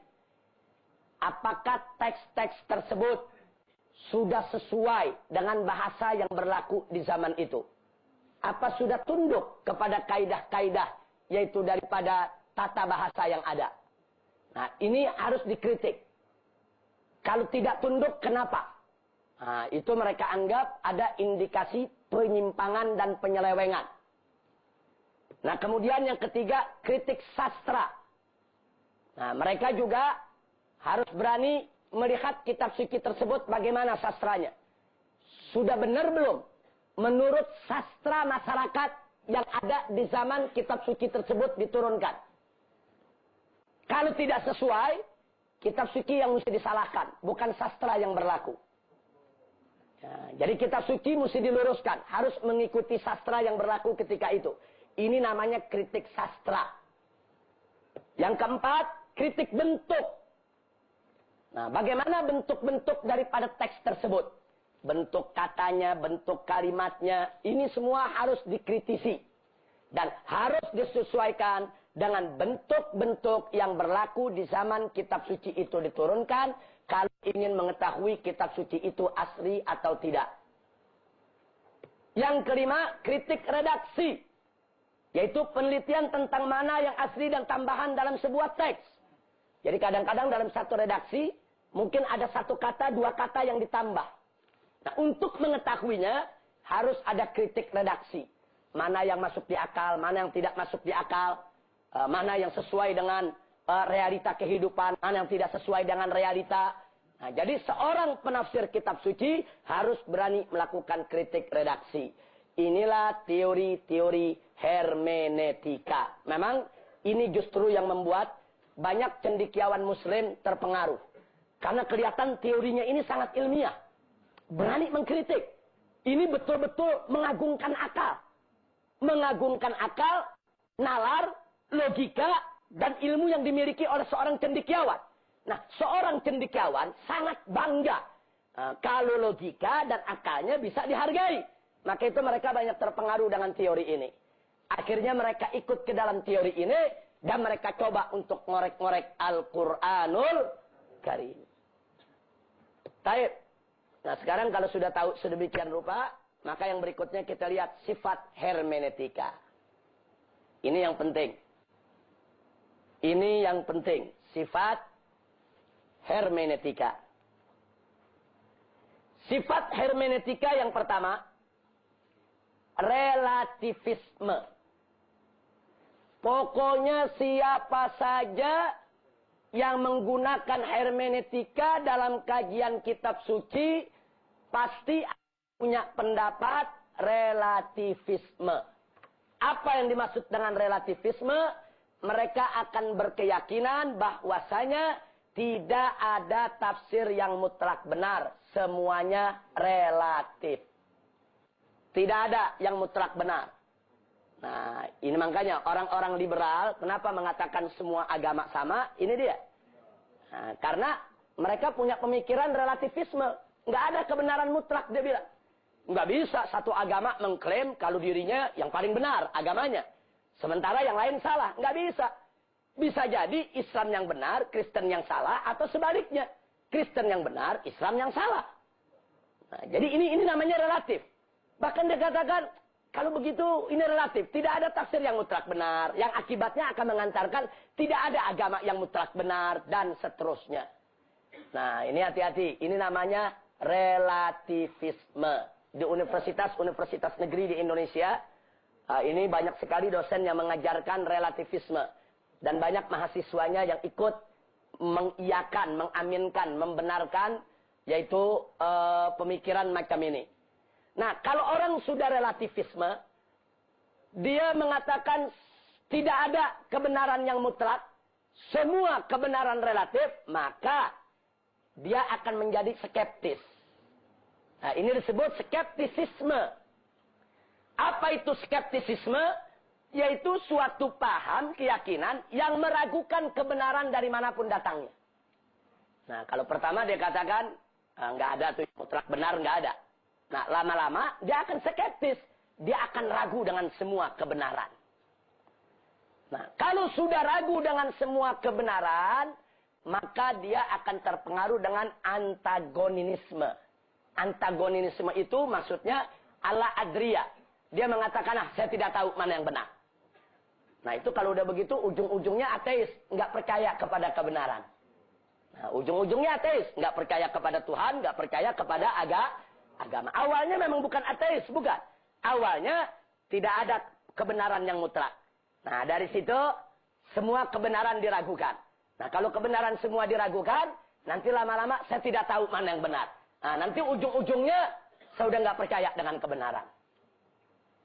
Apakah teks-teks tersebut sudah sesuai dengan bahasa yang berlaku di zaman itu? Apa sudah tunduk kepada kaidah-kaidah, yaitu daripada tata bahasa yang ada? Nah, ini harus dikritik. Kalau tidak tunduk, kenapa? Nah, itu mereka anggap ada indikasi penyimpangan dan penyelewengan. Nah, kemudian yang ketiga, kritik sastra. Nah, mereka juga harus berani melihat kitab suci tersebut bagaimana sastranya. Sudah benar belum? Menurut sastra masyarakat yang ada di zaman kitab suci tersebut diturunkan. Kalau tidak sesuai, kitab suci yang mesti disalahkan, bukan sastra yang berlaku. Ya, jadi kitab suci mesti diluruskan, harus mengikuti sastra yang berlaku ketika itu. Ini namanya kritik sastra. Yang keempat, kritik bentuk. Nah, bagaimana bentuk-bentuk daripada teks tersebut? Bentuk katanya, bentuk kalimatnya, ini semua harus dikritisi. Dan harus disesuaikan dengan bentuk-bentuk yang berlaku di zaman kitab suci itu diturunkan, kalau ingin mengetahui kitab suci itu asli atau tidak. Yang kelima, kritik redaksi. Yaitu penelitian tentang mana yang asli dan tambahan dalam sebuah teks. Jadi kadang-kadang dalam satu redaksi, mungkin ada satu kata, dua kata yang ditambah. Nah, untuk mengetahuinya, harus ada kritik redaksi. Mana yang masuk di akal, mana yang tidak masuk di akal. Mana yang sesuai dengan realita kehidupan, mana yang tidak sesuai dengan realita. Nah, jadi seorang penafsir kitab suci harus berani melakukan kritik redaksi. Inilah teori-teori hermeneutika. Memang ini justru yang membuat banyak cendekiawan muslim terpengaruh. Karena kelihatan teorinya ini sangat ilmiah. Berani mengkritik. Ini betul-betul mengagungkan akal. Mengagungkan akal, nalar, logika, dan ilmu yang dimiliki oleh seorang cendekiawan. Nah, seorang cendekiawan sangat bangga kalau logika dan akalnya bisa dihargai. Maka itu mereka banyak terpengaruh dengan teori ini. Akhirnya mereka ikut ke dalam teori ini, dan mereka coba untuk ngorek-ngorek Al-Quranul Karim. Baik. Nah, sekarang kalau sudah tahu sedemikian rupa, maka yang berikutnya kita lihat sifat hermeneutika. Ini yang penting. Ini yang penting. Sifat hermeneutika. Sifat hermeneutika yang pertama, relativisme. Pokoknya siapa saja yang menggunakan hermeneutika dalam kajian kitab suci, pasti punya pendapat relativisme. Apa yang dimaksud dengan relativisme? Mereka akan berkeyakinan bahwasanya tidak ada tafsir yang mutlak benar. Semuanya relatif. Tidak ada yang mutlak benar. Nah, ini makanya orang-orang liberal kenapa mengatakan semua agama sama? Ini dia. Nah, karena mereka punya pemikiran relativisme. Nggak ada kebenaran mutlak, dia bilang. Nggak bisa satu agama mengklaim kalau dirinya yang paling benar agamanya. Sementara yang lain salah. Nggak bisa. Bisa jadi Islam yang benar, Kristen yang salah, atau sebaliknya. Kristen yang benar, Islam yang salah. Nah, jadi ini namanya relatif. Bahkan dia katakan, kalau begitu ini relatif. Tidak ada tafsir yang mutlak benar. Yang akibatnya akan mengantarkan tidak ada agama yang mutlak benar. Dan seterusnya. Nah, ini hati-hati. Ini namanya relativisme. Di universitas-universitas negeri di Indonesia, ini banyak sekali dosen yang mengajarkan relativisme. Dan banyak mahasiswanya yang ikut mengiyakan, mengaminkan, membenarkan, yaitu pemikiran macam ini. Nah, kalau orang sudah relativisme, dia mengatakan tidak ada kebenaran yang mutlak, semua kebenaran relatif, maka dia akan menjadi skeptis. Nah, ini disebut skeptisisme. Apa itu skeptisisme? Yaitu suatu paham, keyakinan yang meragukan kebenaran dari manapun datangnya. Nah, kalau pertama dia katakan, nggak ada tuh mutlak benar, nggak ada. Nah, lama-lama dia akan skeptis. Dia akan ragu dengan semua kebenaran. Nah, kalau sudah ragu dengan semua kebenaran, maka dia akan terpengaruh dengan antagonisme. Antagonisme itu maksudnya ala adria. Dia mengatakan, saya tidak tahu mana yang benar. Nah, itu kalau udah begitu, ujung-ujungnya ateis. Nggak percaya kepada kebenaran. Nah, ujung-ujungnya ateis. Nggak percaya kepada Tuhan, nggak percaya kepada agama. Awalnya memang bukan ateis, bukan. Awalnya tidak ada kebenaran yang mutlak. Nah, dari situ semua kebenaran diragukan. Nah, kalau kebenaran semua diragukan, nanti lama-lama saya tidak tahu mana yang benar. Nah, nanti ujung-ujungnya saya udah nggak percaya dengan kebenaran.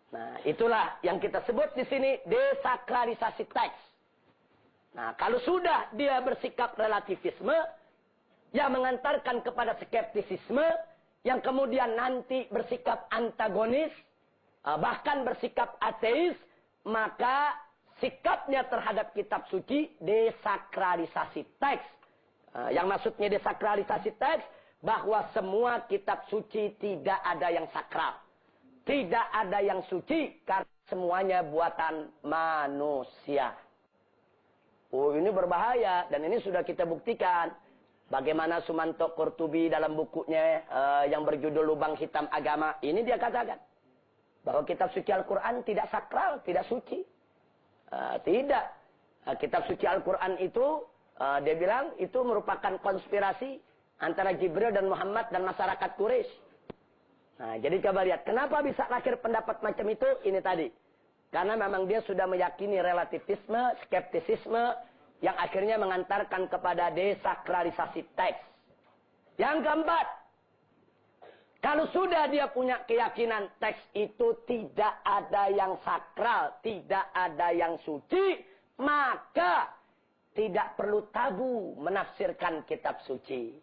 Nah, itulah yang kita sebut di sini desakralisasi teks. Nah, kalau sudah dia bersikap relativisme, yang mengantarkan kepada skeptisisme, yang kemudian nanti bersikap antagonis, bahkan bersikap ateis, maka sikapnya terhadap kitab suci desakralisasi teks. Yang maksudnya desakralisasi teks, bahwa semua kitab suci tidak ada yang sakral. Tidak ada yang suci, karena semuanya buatan manusia. Oh, ini berbahaya, dan ini sudah kita buktikan. Bagaimana Sumanto Qurtubi dalam bukunya yang berjudul Lubang Hitam Agama, ini dia katakan bahwa kitab suci Al-Quran tidak sakral, tidak suci. Tidak. Kitab suci Al-Quran itu, dia bilang, itu merupakan konspirasi antara Jibril dan Muhammad dan masyarakat Quraisy. Nah, jadi coba lihat, kenapa bisa lahir pendapat macam itu? Ini tadi. Karena memang dia sudah meyakini relativisme, skeptisisme, yang akhirnya mengantarkan kepada desakralisasi teks. Yang keempat, kalau sudah dia punya keyakinan teks itu tidak ada yang sakral, tidak ada yang suci, maka tidak perlu tabu menafsirkan kitab suci.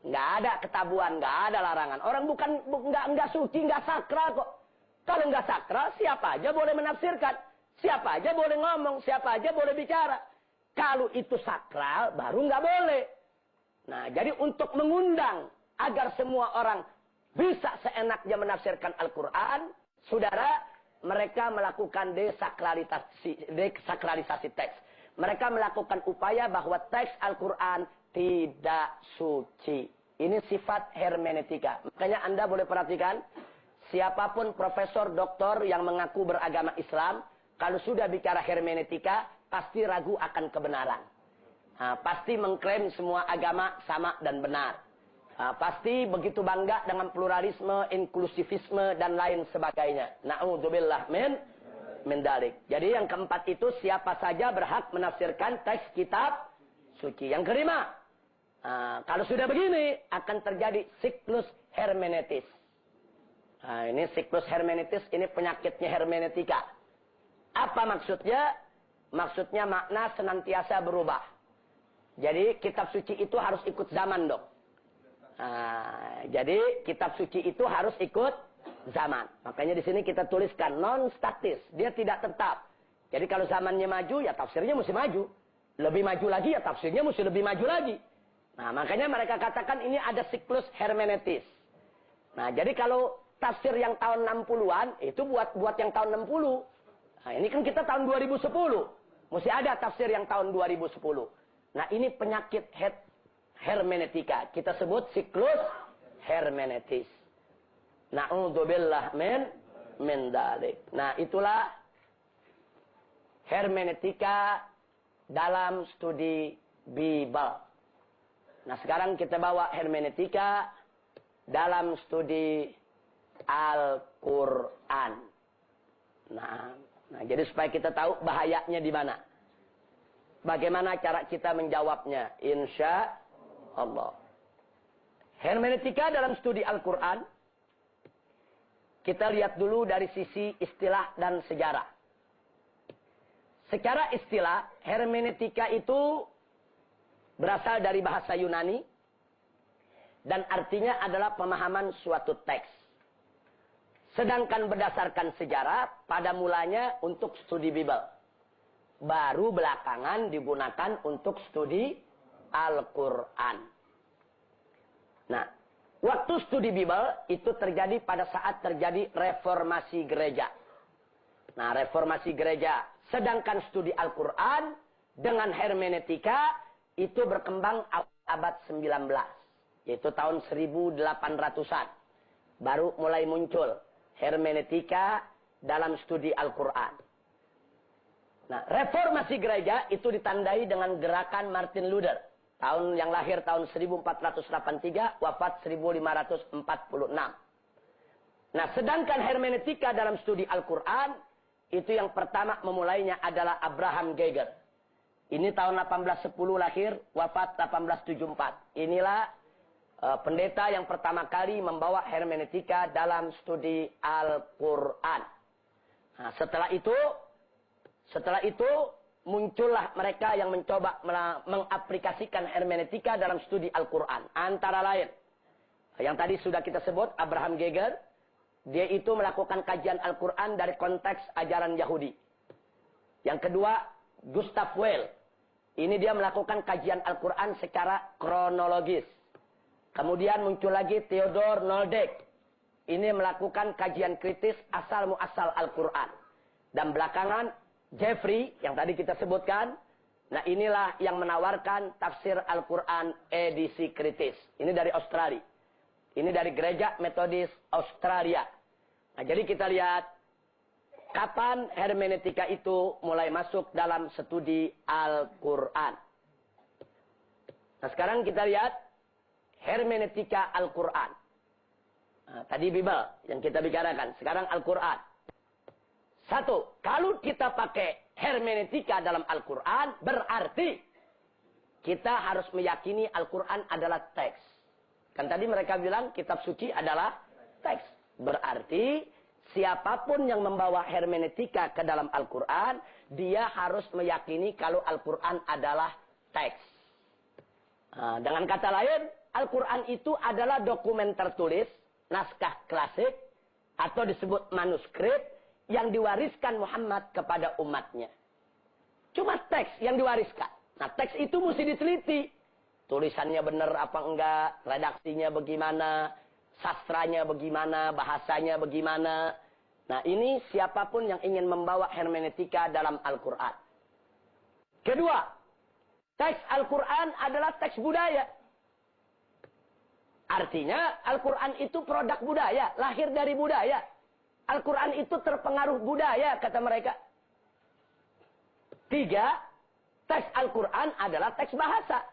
Nggak ada ketabuhan, nggak ada larangan. Orang nggak suci, nggak sakral kok. Kalau nggak sakral, siapa aja boleh menafsirkan. Siapa aja boleh ngomong, siapa aja boleh bicara. Kalau itu sakral, baru nggak boleh. Nah, jadi untuk mengundang agar semua orang bisa seenaknya menafsirkan Al-Quran, saudara, mereka melakukan desakralisasi teks. Mereka melakukan upaya bahwa teks Al-Quran tidak suci. Ini sifat hermeneutika. Makanya Anda boleh perhatikan, siapapun profesor, doktor yang mengaku beragama Islam, kalau sudah bicara hermeneutika, pasti ragu akan kebenaran. Pasti mengklaim semua agama sama dan benar. Pasti begitu bangga dengan pluralisme, inklusivisme, dan lain sebagainya. Na'udzubillah min dalik. Jadi yang keempat itu, siapa saja berhak menafsirkan teks kitab suci. Yang kelima, kalau sudah begini, akan terjadi siklus hermeneutis. Ini siklus hermeneutis, ini penyakitnya hermeneutika. Apa maksudnya? Maksudnya makna senantiasa berubah. Jadi kitab suci itu harus ikut zaman dong. Jadi kitab suci itu harus ikut zaman. Makanya di sini kita tuliskan non statis. Dia tidak tetap. Jadi kalau zamannya maju, ya tafsirnya mesti maju. Lebih maju lagi, ya tafsirnya mesti lebih maju lagi. Nah, makanya mereka katakan ini ada siklus hermeneutis. Nah, jadi kalau tafsir yang tahun 60-an, itu buat yang tahun 60. Nah, ini kan kita tahun 2010. Mesti ada tafsir yang tahun 2010. Nah, ini penyakit hermeneutika. Kita sebut siklus hermeneutis. Na'udzubillah min dalik. Nah, itulah hermeneutika dalam studi Bible. Nah, sekarang kita bawa hermeneutika dalam studi Al-Quran. Nah, jadi supaya kita tahu bahayanya di mana. Bagaimana cara kita menjawabnya? Insya Allah. Hermeneutika dalam studi Al-Quran, kita lihat dulu dari sisi istilah dan sejarah. Secara istilah, hermeneutika itu berasal dari bahasa Yunani, dan artinya adalah pemahaman suatu teks. Sedangkan berdasarkan sejarah, pada mulanya untuk studi Bible. Baru belakangan digunakan untuk studi Al-Quran. Nah, waktu studi Bible itu terjadi pada saat terjadi reformasi gereja. Nah, reformasi gereja. Sedangkan studi Al-Quran dengan hermeneutika itu berkembang abad 19. Yaitu tahun 1800-an. Baru mulai muncul hermeneutika dalam studi Al-Quran. Nah, reformasi gereja itu ditandai dengan gerakan Martin Luther. Yang lahir tahun 1483, wafat 1546. Nah, sedangkan hermeneutika dalam studi Al-Quran, itu yang pertama memulainya adalah Abraham Geiger. Ini tahun 1810 lahir, wafat 1874. Inilah pendeta yang pertama kali membawa hermeneutika dalam studi Al-Quran. Nah, setelah itu muncullah mereka yang mencoba mengaplikasikan hermeneutika dalam studi Al-Quran. Antara lain, yang tadi sudah kita sebut, Abraham Geiger. Dia itu melakukan kajian Al-Quran dari konteks ajaran Yahudi. Yang kedua, Gustav Weil. Ini dia melakukan kajian Al-Quran secara kronologis. Kemudian muncul lagi Theodor Noldek. Ini melakukan kajian kritis asal-muasal Al-Quran. Dan belakangan, Jeffrey, yang tadi kita sebutkan. Nah, inilah yang menawarkan tafsir Al-Quran edisi kritis. Ini dari Australia. Ini dari Gereja Metodis Australia. Nah, jadi kita lihat kapan hermeneutika itu mulai masuk dalam studi Al-Quran. Nah, sekarang kita lihat hermeneutika Al-Quran. Nah, tadi Bible yang kita bicarakan. Sekarang Al-Quran. Satu, kalau kita pakai hermeneutika dalam Al-Quran, berarti kita harus meyakini Al-Quran adalah teks. Kan tadi mereka bilang kitab suci adalah teks. Berarti siapapun yang membawa hermeneutika ke dalam Al-Quran, dia harus meyakini kalau Al-Quran adalah teks. Nah, dengan kata lain, Al-Quran itu adalah dokumen tertulis, naskah klasik, atau disebut manuskrip, yang diwariskan Muhammad kepada umatnya. Cuma teks yang diwariskan. Nah, teks itu mesti diteliti. Tulisannya benar apa enggak, redaksinya bagaimana, sastranya bagaimana, bahasanya bagaimana. Nah, ini siapapun yang ingin membawa hermeneutika dalam Al-Quran. Kedua, teks Al-Quran adalah teks budaya. Artinya, Al-Quran itu produk budaya, lahir dari budaya. Al-Quran itu terpengaruh budaya, kata mereka. Tiga, teks Al-Quran adalah teks bahasa.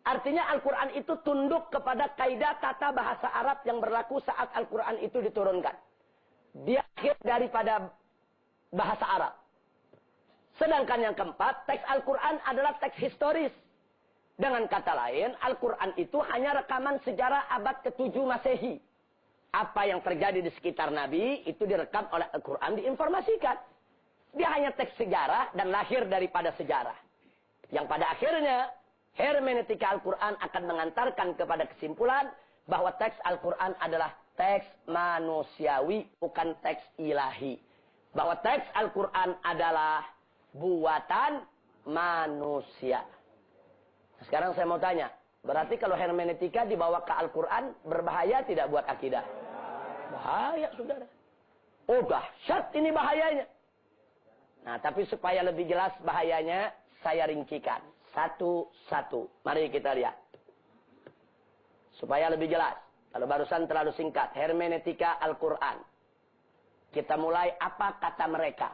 Artinya Al-Quran itu tunduk kepada kaidah tata bahasa Arab yang berlaku saat Al-Quran itu diturunkan. Dia akhir daripada bahasa Arab. Sedangkan yang keempat, teks Al-Quran adalah teks historis. Dengan kata lain, Al-Quran itu hanya rekaman sejarah abad ke-7 Masehi. Apa yang terjadi di sekitar Nabi, itu direkam oleh Al-Quran, diinformasikan. Dia hanya teks sejarah dan lahir daripada sejarah. Yang pada akhirnya, hermeneutika Al-Quran akan mengantarkan kepada kesimpulan bahwa teks Al-Quran adalah teks manusiawi, bukan teks ilahi. Bahwa teks Al-Quran adalah buatan manusia. Sekarang saya mau tanya, berarti kalau hermeneutika dibawa ke Al-Quran, berbahaya tidak buat akidah? Bahaya, saudara. Oh, dahsyat ini bahayanya. Nah, tapi supaya lebih jelas bahayanya, saya ringkikan. Satu-satu. Mari kita lihat. Supaya lebih jelas. Kalau barusan terlalu singkat. Hermeneutika Al-Quran. Kita mulai apa kata mereka.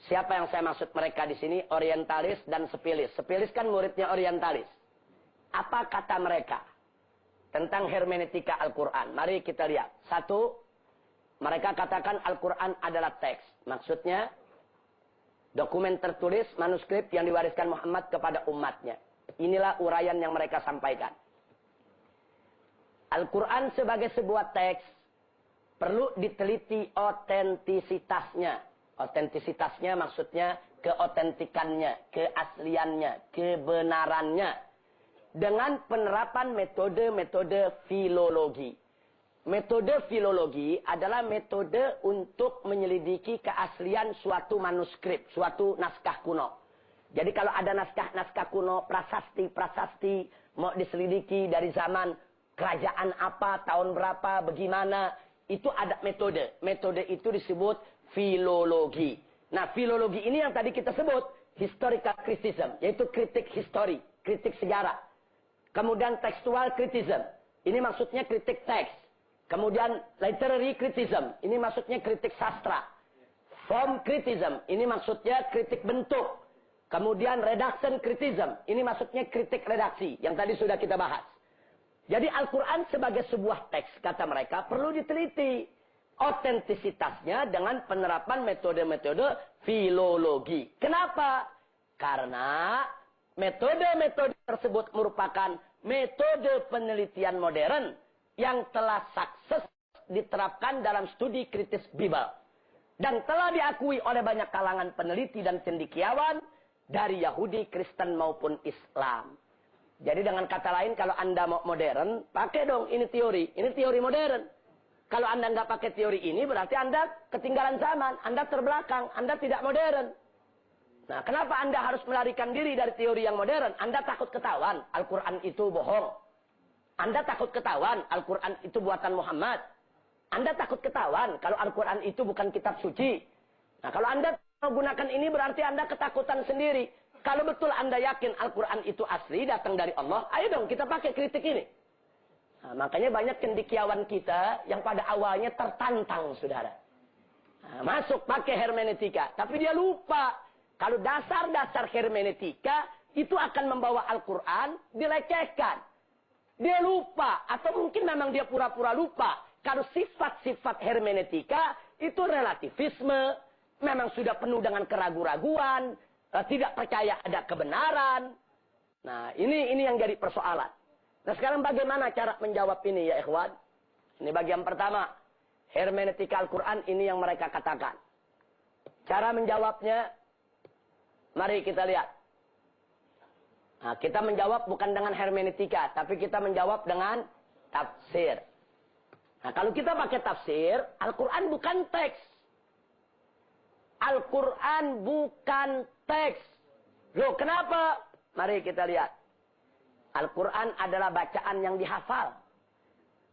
Siapa yang saya maksud mereka di sini? Orientalis dan sepilis. Sepilis kan muridnya orientalis. Apa kata mereka tentang hermeneutika Al-Quran? Mari kita lihat. Satu, mereka katakan Al-Quran adalah teks. Maksudnya, dokumen tertulis, manuskrip yang diwariskan Muhammad kepada umatnya. Inilah uraian yang mereka sampaikan. Al-Quran sebagai sebuah teks, perlu diteliti otentisitasnya. Otentisitasnya maksudnya keotentikannya, keasliannya, kebenarannya. Dengan penerapan metode-metode filologi. Metode filologi adalah metode untuk menyelidiki keaslian suatu manuskrip, suatu naskah kuno. Jadi kalau ada naskah-naskah kuno, prasasti-prasasti, mau diselidiki dari zaman kerajaan apa, tahun berapa, bagaimana, itu ada metode. Metode itu disebut filologi. Nah, filologi ini yang tadi kita sebut, historical criticism, yaitu kritik histori, kritik sejarah. Kemudian textual criticism, ini maksudnya kritik teks. Kemudian literary criticism, ini maksudnya kritik sastra. Form criticism, ini maksudnya kritik bentuk. Kemudian redaction criticism, ini maksudnya kritik redaksi, yang tadi sudah kita bahas. Jadi Al-Quran sebagai sebuah teks, kata mereka, perlu diteliti otentisitasnya dengan penerapan metode-metode filologi. Kenapa? Karena metode-metode tersebut merupakan metode penelitian modern yang telah sukses diterapkan dalam studi kritis Bible. Dan telah diakui oleh banyak kalangan peneliti dan cendekiawan dari Yahudi, Kristen maupun Islam. Jadi dengan kata lain, kalau Anda mau modern, pakai dong ini teori. Ini teori modern. Kalau Anda nggak pakai teori ini, berarti Anda ketinggalan zaman. Anda terbelakang. Anda tidak modern. Nah, kenapa Anda harus melarikan diri dari teori yang modern? Anda takut ketahuan Al-Quran itu bohong. Anda takut ketahuan Al-Quran itu buatan Muhammad. Anda takut ketahuan kalau Al-Quran itu bukan kitab suci. Nah, kalau Anda menggunakan ini berarti Anda ketakutan sendiri. Kalau betul Anda yakin Al-Quran itu asli, datang dari Allah, ayo dong kita pakai kritik ini. Nah, makanya banyak cendekiawan kita yang pada awalnya tertantang, saudara. Nah, masuk pakai hermeneutika. Tapi dia lupa. Kalau dasar-dasar hermeneutika itu akan membawa Al-Quran dilecehkan. Dia lupa, atau mungkin memang dia pura-pura lupa. Kalau sifat-sifat hermeneutika itu relativisme, memang sudah penuh dengan keraguan-raguan, tidak percaya ada kebenaran. Nah, ini yang jadi persoalan. Nah, sekarang bagaimana cara menjawab ini ya ikhwan? Ini bagian pertama. Hermeneutika Al-Quran ini yang mereka katakan. Cara menjawabnya, mari kita lihat. Nah, kita menjawab bukan dengan hermeneutika, tapi kita menjawab dengan tafsir. Nah, kalau kita pakai tafsir, Al-Quran bukan teks. Al-Quran bukan teks. Loh, kenapa? Mari kita lihat. Al-Quran adalah bacaan yang dihafal.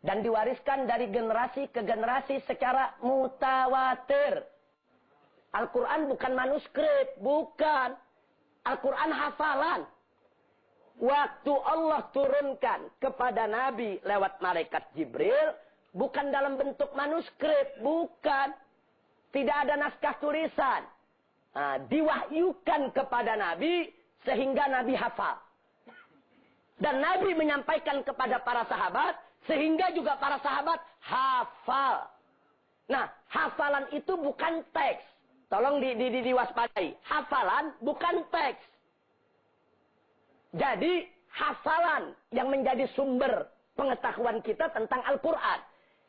Dan diwariskan dari generasi ke generasi secara mutawatir. Al-Quran bukan manuskrip, bukan. Al-Quran hafalan. Waktu Allah turunkan kepada Nabi lewat malaikat Jibril, bukan dalam bentuk manuskrip, bukan. Tidak ada naskah tulisan. diwahyukan kepada Nabi sehingga Nabi hafal. Dan Nabi menyampaikan kepada para sahabat sehingga juga para sahabat hafal. Nah, hafalan itu bukan teks. Tolong diwaspadai. Hafalan bukan teks. Jadi, hafalan yang menjadi sumber pengetahuan kita tentang Al-Quran.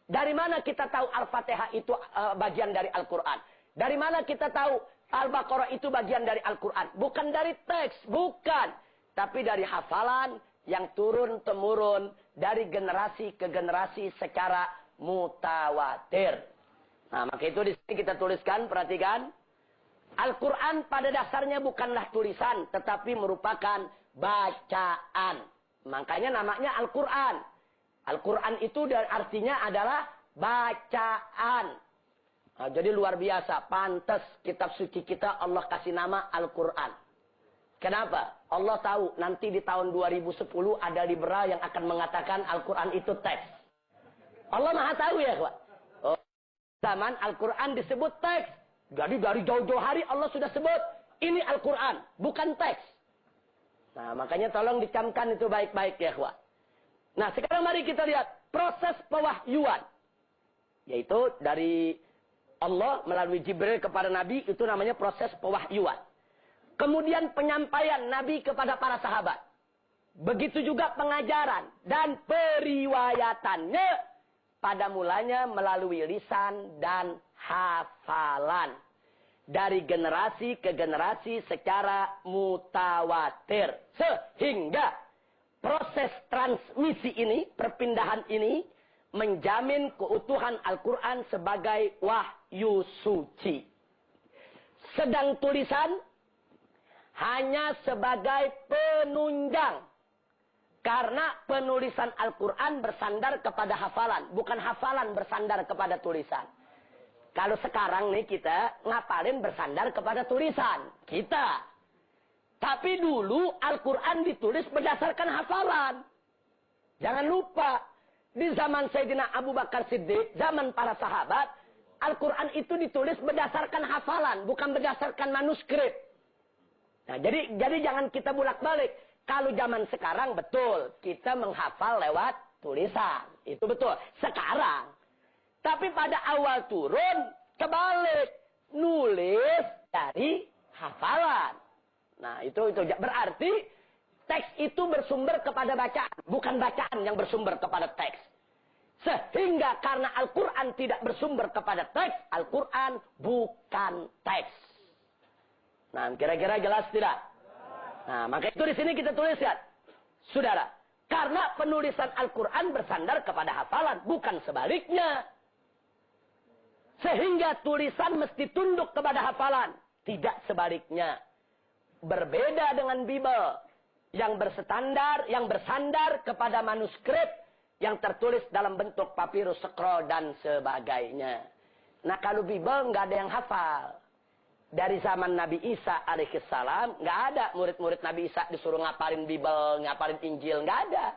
Dari mana kita tahu Al-Fatihah itu bagian dari Al-Quran? Dari mana kita tahu Al-Baqarah itu bagian dari Al-Quran? Bukan dari teks, bukan. Tapi dari hafalan yang turun-temurun dari generasi ke generasi secara mutawatir. Nah, maka itu di sini kita tuliskan, perhatikan. Al-Quran pada dasarnya bukanlah tulisan, tetapi merupakan bacaan. Makanya namanya Al-Quran. Al-Quran itu artinya adalah bacaan. Nah, jadi luar biasa, pantas kitab suci kita Allah kasih nama Al-Quran. Kenapa? Allah tahu nanti di tahun 2010 ada liberal yang akan mengatakan Al-Quran itu teks. Allah maha tahu ya, Pak. Oh, zaman Al-Quran disebut teks. Jadi dari jauh-jauh hari Allah sudah sebut ini Al-Quran, bukan teks. Nah, makanya tolong dicamkan itu baik-baik ya, Pak. Nah, sekarang mari kita lihat proses pewahyuan. Yaitu dari Allah melalui Jibril kepada Nabi, itu namanya proses pewahyuan. Kemudian penyampaian Nabi kepada para sahabat. Begitu juga pengajaran dan periwayatannya pada mulanya melalui lisan dan hafalan. Dari generasi ke generasi secara mutawatir. Sehingga proses transmisi ini, perpindahan ini, menjamin keutuhan Al-Quran sebagai wahyu suci. Sedang tulisan hanya sebagai penunjang. Karena penulisan Al-Quran bersandar kepada hafalan. Bukan hafalan bersandar kepada tulisan. Kalau sekarang nih kita ngapalin bersandar kepada tulisan. Kita. Tapi dulu Al-Quran ditulis berdasarkan hafalan. Jangan lupa. Di zaman Sayyidina Abu Bakar Siddiq, zaman para sahabat, Al-Quran itu ditulis berdasarkan hafalan. Bukan berdasarkan manuskrip. Nah, jadi jangan kita bolak-balik. Kalau zaman sekarang betul, kita menghafal lewat tulisan. Itu betul. Sekarang. Tapi pada awal turun, kebalik. Nulis dari hafalan. Nah, itu berarti teks itu bersumber kepada bacaan. Bukan bacaan yang bersumber kepada teks. Sehingga karena Al-Quran tidak bersumber kepada teks, Al-Quran bukan teks. Nah, kira-kira jelas tidak? Nah, maka itu di sini kita tuliskan. Saudara, karena penulisan Al-Quran bersandar kepada hafalan, bukan sebaliknya. Sehingga tulisan mesti tunduk kepada hafalan. Tidak sebaliknya. Berbeda dengan Bible. Yang bersandar kepada manuskrip yang tertulis dalam bentuk papirus, scroll, dan sebagainya. Nah, kalau Bible nggak ada yang hafal. Dari zaman Nabi Isa alaihissalam, nggak ada murid-murid Nabi Isa disuruh ngapalin Bible, ngapalin Injil, nggak ada.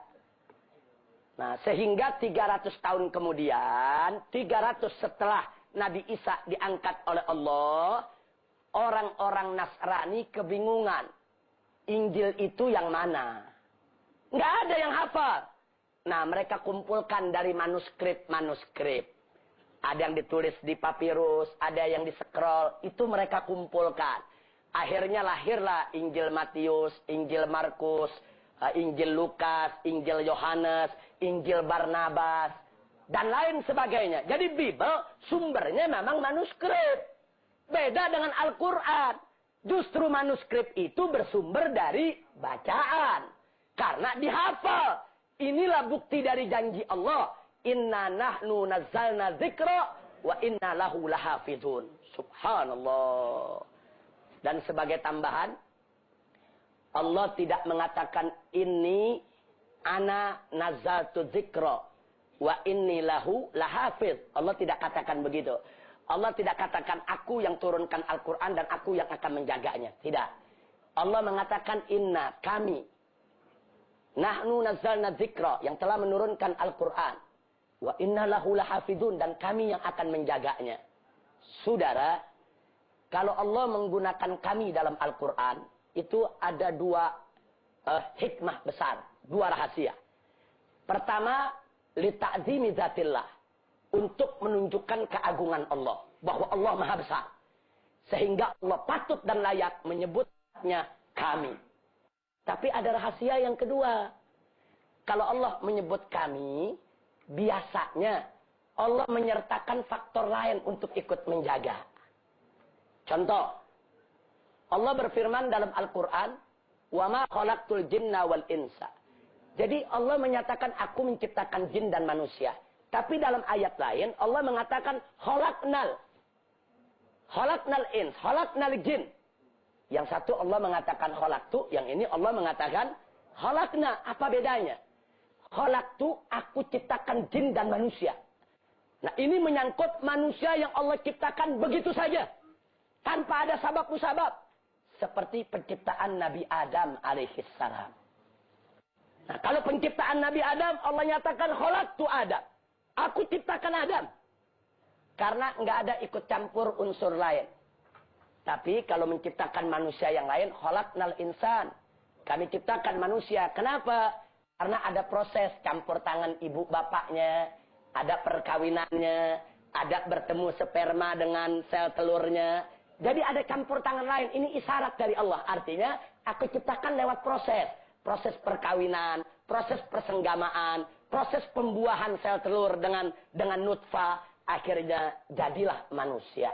Nah, sehingga 300 tahun kemudian, 300 setelah Nabi Isa diangkat oleh Allah, orang-orang Nasrani kebingungan. Injil itu yang mana? Nggak ada yang hafal. Nah, mereka kumpulkan dari manuskrip-manuskrip. Ada yang ditulis di papirus, ada yang di-scroll. Itu mereka kumpulkan. Akhirnya lahirlah Injil Matius, Injil Markus, Injil Lukas, Injil Yohanes, Injil Barnabas, dan lain sebagainya. Jadi Bible sumbernya memang manuskrip. Beda dengan Al-Quran. Justru manuskrip itu bersumber dari bacaan. Karena dihafal. Inilah bukti dari janji Allah. Inna nahnu nazzalna dzikra wa inna lahu lahafizun. Subhanallah. Dan sebagai tambahan, Allah tidak mengatakan ini ana nazzaltu dzikra wa inni lahu lahafiz. Allah tidak katakan begitu. Allah tidak katakan aku yang turunkan Al-Quran dan aku yang akan menjaganya. Tidak. Allah mengatakan inna, kami. Nahnu nazzalna dzikra, yang telah menurunkan Al-Quran. Wa inna lahu lahafidun, dan kami yang akan menjaganya. Saudara, Kalau Allah menggunakan kami dalam Al-Quran, itu ada dua hikmah besar, dua rahasia. Pertama, lita'zimi dzatillah, untuk menunjukkan keagungan Allah, bahwa Allah Maha Besar. Sehingga Allah patut dan layak menyebutnya kami. Tapi ada rahasia yang kedua. Kalau Allah menyebut kami, biasanya Allah menyertakan faktor lain untuk ikut menjaga. Contoh, Allah berfirman dalam Al-Quran, وَمَا خَلَقْتُ الْجِنَّ وَالْإِنسَ. Jadi Allah menyatakan aku menciptakan jin dan manusia. Tapi dalam ayat lain Allah mengatakan khalaqnal ins, khalaqnal jin. Yang satu Allah mengatakan khalaqtu, yang ini Allah mengatakan khalaqna. Apa bedanya? Khalaqtu, aku ciptakan jin dan manusia. Nah, ini menyangkut manusia yang Allah ciptakan begitu saja, tanpa ada sabab musabab, seperti penciptaan Nabi Adam alaihissalam. Nah, kalau penciptaan Nabi Adam, Allah nyatakan khalaqtu Adam. Aku ciptakan Adam. Karena nggak ada ikut campur unsur lain. Tapi kalau menciptakan manusia yang lain, khalaqnal insan. Kami ciptakan manusia. Kenapa? Karena ada proses campur tangan ibu bapaknya, ada perkawinannya, ada bertemu sperma dengan sel telurnya. Jadi ada campur tangan lain. Ini isyarat dari Allah. Artinya, aku ciptakan lewat proses. Proses perkawinan, proses persenggamaan, proses pembuahan sel telur dengan nutfah. Akhirnya jadilah manusia.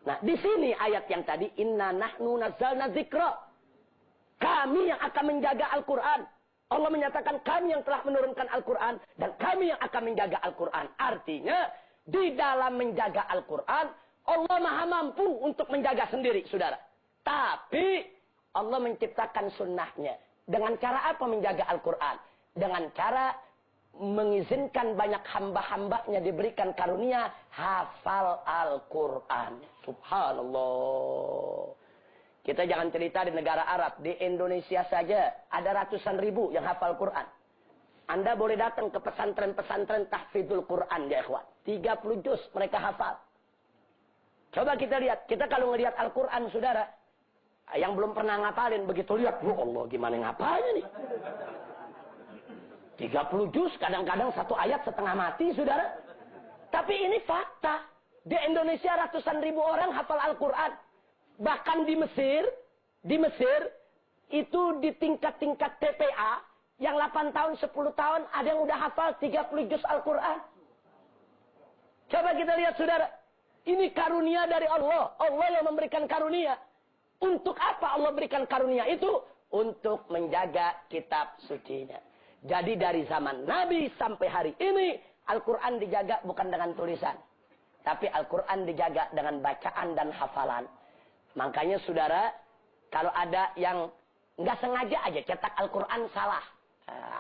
Nah, di sini ayat yang tadi, inna nahnu nazzalna dzikra. Kami yang akan menjaga Al-Quran. Allah menyatakan kami yang telah menurunkan Al-Quran dan kami yang akan menjaga Al-Quran. Artinya, di dalam menjaga Al-Quran, Allah Maha mampu untuk menjaga sendiri, saudara. Tapi, Allah menciptakan sunnahnya. Dengan cara apa menjaga Al-Quran? Dengan cara mengizinkan banyak hamba-hambanya diberikan karunia hafal Al-Quran. Subhanallah. Kita jangan cerita di negara Arab. Di Indonesia saja ada ratusan ribu yang hafal Quran. Anda boleh datang ke pesantren-pesantren tahfidzul Quran, ya ikhwan. 30 juz mereka hafal. Coba kita lihat. Kita kalau ngelihat Al-Quran, saudara, yang belum pernah ngapalin, begitu lihat, ya Allah, gimana ngapalnya nih? 30 juz, kadang-kadang satu ayat setengah mati, saudara. Tapi ini fakta. Di Indonesia ratusan ribu orang hafal Al-Quran. Bahkan di Mesir, itu di tingkat-tingkat TPA, yang 8 tahun, 10 tahun, ada yang udah hafal 30 juz Al-Quran. Coba kita lihat, saudara. Ini karunia dari Allah. Allah yang memberikan karunia. Untuk apa Allah berikan karunia itu? Untuk menjaga kitab sucinya. Jadi dari zaman Nabi sampai hari ini, Al-Quran dijaga bukan dengan tulisan. Tapi Al-Quran dijaga dengan bacaan dan hafalan. Makanya saudara, kalau ada yang nggak sengaja aja cetak Al-Quran salah.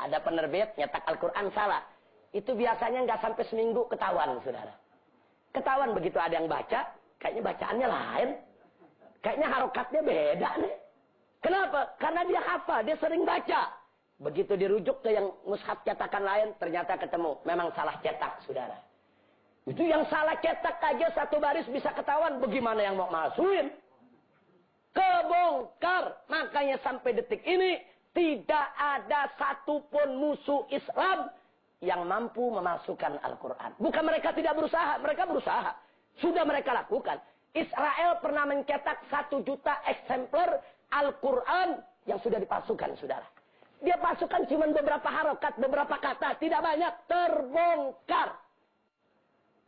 Ada penerbit nyetak Al-Quran salah. Itu biasanya nggak sampai seminggu ketahuan, saudara. Ketahuan begitu ada yang baca, kayaknya bacaannya lain. Kayaknya harokatnya beda nih. Kenapa? Karena dia hafal, dia sering baca. Begitu dirujuk ke yang mushaf cetakan lain, ternyata ketemu. Memang salah cetak, saudara. Itu yang salah cetak aja satu baris bisa ketahuan. Bagaimana yang mau masukin? Kebongkar. Makanya sampai detik ini, tidak ada satupun musuh Islam yang mampu memasukkan Al-Quran. Bukan mereka tidak berusaha, mereka berusaha. Sudah mereka lakukan. Israel pernah mencetak 1 juta eksemplar Al-Quran yang sudah dipasukan, saudara. Dia pasukan cuma beberapa harokat, beberapa kata, tidak banyak, terbongkar.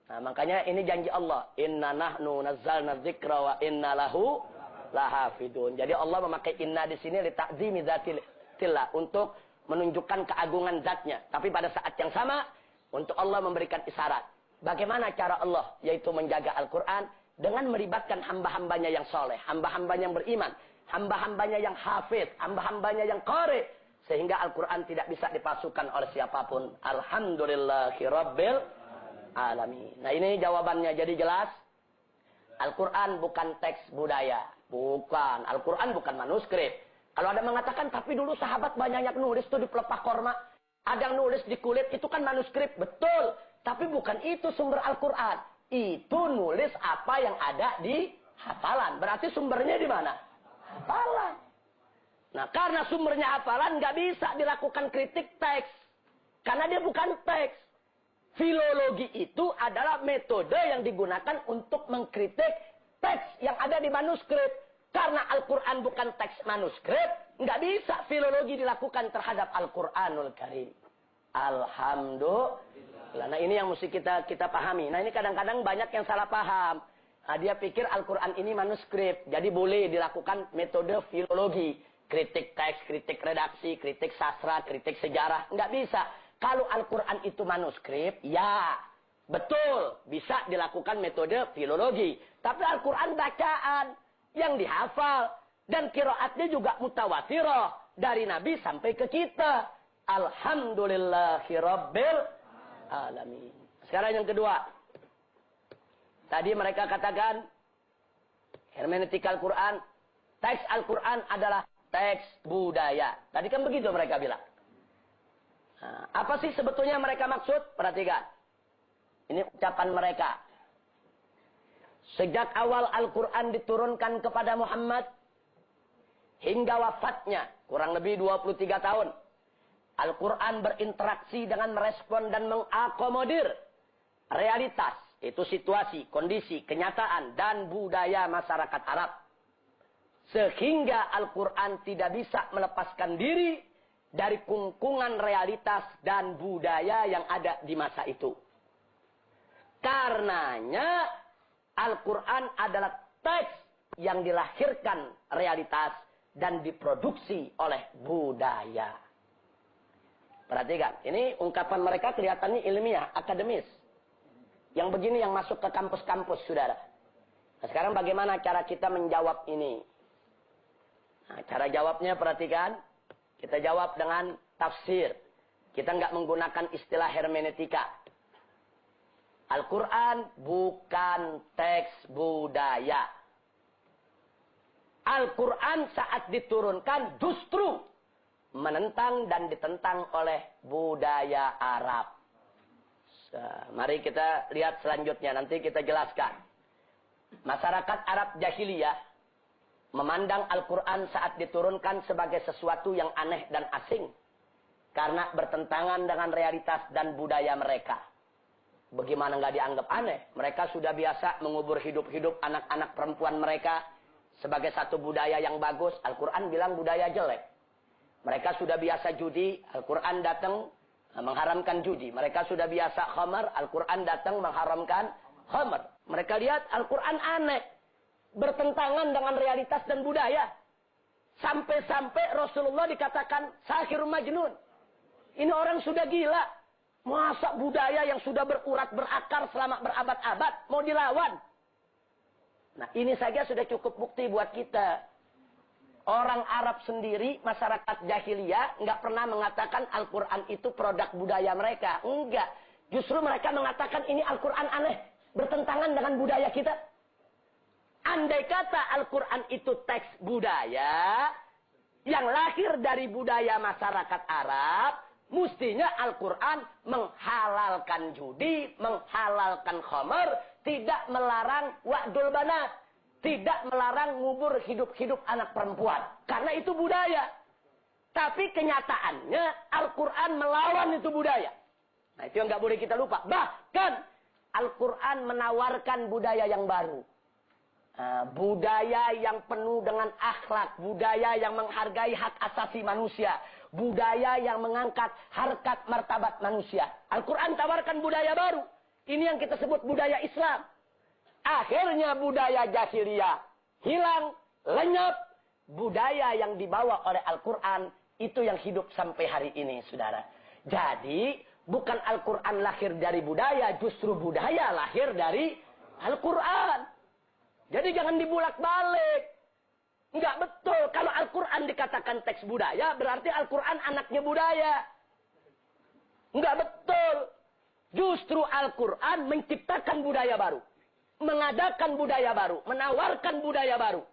Nah, makanya ini janji Allah. Inna nahnu nazzalna dzikra wa inna lahu lahafidun. Jadi Allah memakai inna di sini li ta'zimi dzatillah, untuk menunjukkan keagungan zatnya. Tapi pada saat yang sama, untuk Allah memberikan isyarat. Bagaimana cara Allah, yaitu menjaga Al-Quran, dengan melibatkan hamba-hambanya yang soleh, hamba-hambanya yang beriman, hamba-hambanya yang hafid, hamba-hambanya yang qari, sehingga Al-Quran tidak bisa dipasukan oleh siapapun. Alhamdulillahirabbil alamin. Nah, ini jawabannya. Jadi jelas, Al-Quran bukan teks budaya. Bukan. Al-Quran bukan manuskrip. Kalau ada mengatakan, tapi dulu sahabat banyak yang nulis itu di pelepah korma. Ada yang nulis di kulit, itu kan manuskrip. Betul. Tapi bukan itu sumber Al-Quran. Itu nulis apa yang ada di Hafalan. Berarti sumbernya di mana? Hafalan. Nah, karena sumbernya hafalan, nggak bisa dilakukan kritik teks. Karena dia bukan teks. Filologi itu adalah metode yang digunakan untuk mengkritik teks yang ada di manuskrip. Karena Al-Quran bukan teks manuskrip, nggak bisa filologi dilakukan terhadap Al-Quranul Karim. Alhamdulillah. Nah, ini yang mesti kita pahami. Nah, ini kadang-kadang banyak yang salah paham. Nah, dia pikir Al-Quran ini manuskrip, jadi boleh dilakukan metode filologi. Kritik teks, kritik redaksi, kritik sastra, kritik sejarah. Nggak bisa. Kalau Al-Quran itu manuskrip, ya betul. Bisa dilakukan metode filologi. Tapi Al-Quran bacaan yang dihafal. Dan qiraatnya juga mutawatirah. Dari Nabi sampai ke kita. Alhamdulillahirabbil alamin. Sekarang yang kedua. Tadi mereka katakan. Hermeneutika Al-Quran. Teks Al-Quran adalah teks budaya. Tadi kan begitu mereka bilang. Nah, apa sih sebetulnya mereka maksud? Perhatikan. Ini ucapan mereka. Sejak awal Al-Quran diturunkan kepada Muhammad. Hingga wafatnya. Kurang lebih 23 tahun. Al-Quran berinteraksi dengan merespon dan mengakomodir. Realitas. Itu situasi, kondisi, kenyataan, dan budaya masyarakat Arab. Sehingga Al-Quran tidak bisa melepaskan diri dari kungkungan realitas dan budaya yang ada di masa itu. Karenanya Al-Quran adalah teks yang dilahirkan realitas dan diproduksi oleh budaya. Perhatikan, ini ungkapan mereka kelihatannya ilmiah, akademis. Yang begini yang masuk ke kampus-kampus, saudara. Nah, sekarang bagaimana cara kita menjawab ini? Nah, cara jawabnya perhatikan. Kita jawab dengan tafsir. Kita nggak menggunakan istilah hermeneutika. Al-Quran bukan teks budaya. Al-Quran saat diturunkan justru menentang dan ditentang oleh budaya Arab. Mari kita lihat selanjutnya. Nanti kita jelaskan. Masyarakat Arab jahiliyah memandang Al-Quran saat diturunkan sebagai sesuatu yang aneh dan asing. Karena bertentangan dengan realitas dan budaya mereka. Bagaimana nggak dianggap aneh? Mereka sudah biasa mengubur hidup-hidup anak-anak perempuan mereka sebagai satu budaya yang bagus. Al-Quran bilang budaya jelek. Mereka sudah biasa judi. Al-Quran datang mengharamkan judi. Mereka sudah biasa khamar. Al-Quran datang mengharamkan khamar. Mereka lihat Al-Quran aneh. Bertentangan dengan realitas dan budaya. Sampai-sampai Rasulullah dikatakan sahirun majnun. Ini orang sudah gila. Masa budaya yang sudah berurat berakar selama berabad-abad mau dilawan? Nah, ini saja sudah cukup bukti buat kita. Orang Arab sendiri, masyarakat jahiliyah, nggak pernah mengatakan Al-Quran itu produk budaya mereka. Enggak. Justru mereka mengatakan ini Al-Quran aneh. Bertentangan dengan budaya kita. Andai kata Al-Quran itu teks budaya, yang lahir dari budaya masyarakat Arab, mestinya Al-Quran menghalalkan judi, menghalalkan khamar, tidak melarang wa'dul banat, tidak melarang ngubur hidup-hidup anak perempuan. Karena itu budaya. Tapi kenyataannya Al-Quran melawan itu budaya. Nah, itu yang nggak boleh kita lupa. Bahkan Al-Quran menawarkan budaya yang baru. Budaya yang penuh dengan akhlak, budaya yang menghargai hak asasi manusia, budaya yang mengangkat harkat martabat manusia. Al-Quran tawarkan budaya baru. Ini yang kita sebut budaya Islam. Akhirnya budaya jahiliyah hilang, lenyap. Budaya yang dibawa oleh Al-Quran itu yang hidup sampai hari ini, saudara. Jadi bukan Al-Quran lahir dari budaya, justru budaya lahir dari Al-Quran. Jadi jangan dibulak-balik. Enggak betul. Kalau Al-Quran dikatakan teks budaya, berarti Al-Quran anaknya budaya. Enggak betul. Justru Al-Quran menciptakan budaya baru. Mengadakan budaya baru. Menawarkan budaya baru.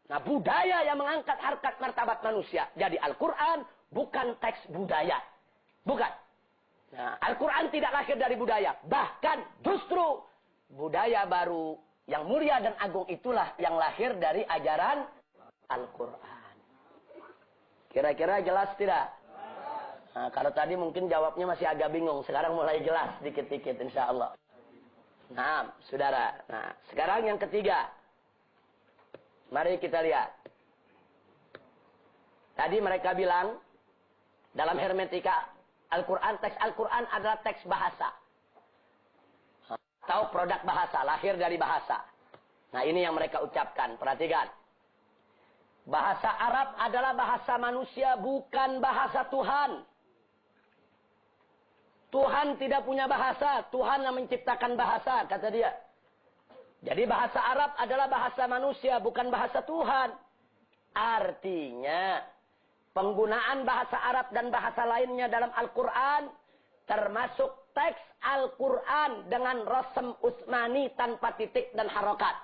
Nah, budaya yang mengangkat harkat martabat manusia. Jadi Al-Quran bukan teks budaya. Bukan. Nah, Al-Quran tidak lahir dari budaya. Bahkan justru budaya baru Yang mulia dan agung itulah yang lahir dari ajaran Al-Quran. Kira-kira jelas tidak? Nah, kalau tadi mungkin jawabnya masih agak bingung. Sekarang mulai jelas dikit-dikit insya Allah. Nah, saudara. Nah, sekarang yang ketiga. Mari kita lihat. Tadi mereka bilang, dalam hermetika Al-Quran, teks Al-Quran adalah teks bahasa. Atau produk bahasa, lahir dari bahasa. Nah, ini yang mereka ucapkan. Perhatikan. Bahasa Arab adalah bahasa manusia, bukan bahasa Tuhan. Tuhan tidak punya bahasa. Tuhan yang menciptakan bahasa, kata dia. Jadi bahasa Arab adalah bahasa manusia, bukan bahasa Tuhan. Artinya, penggunaan bahasa Arab dan bahasa lainnya dalam Al-Quran, termasuk teks Al-Quran dengan rasm Utsmani tanpa titik dan harokat.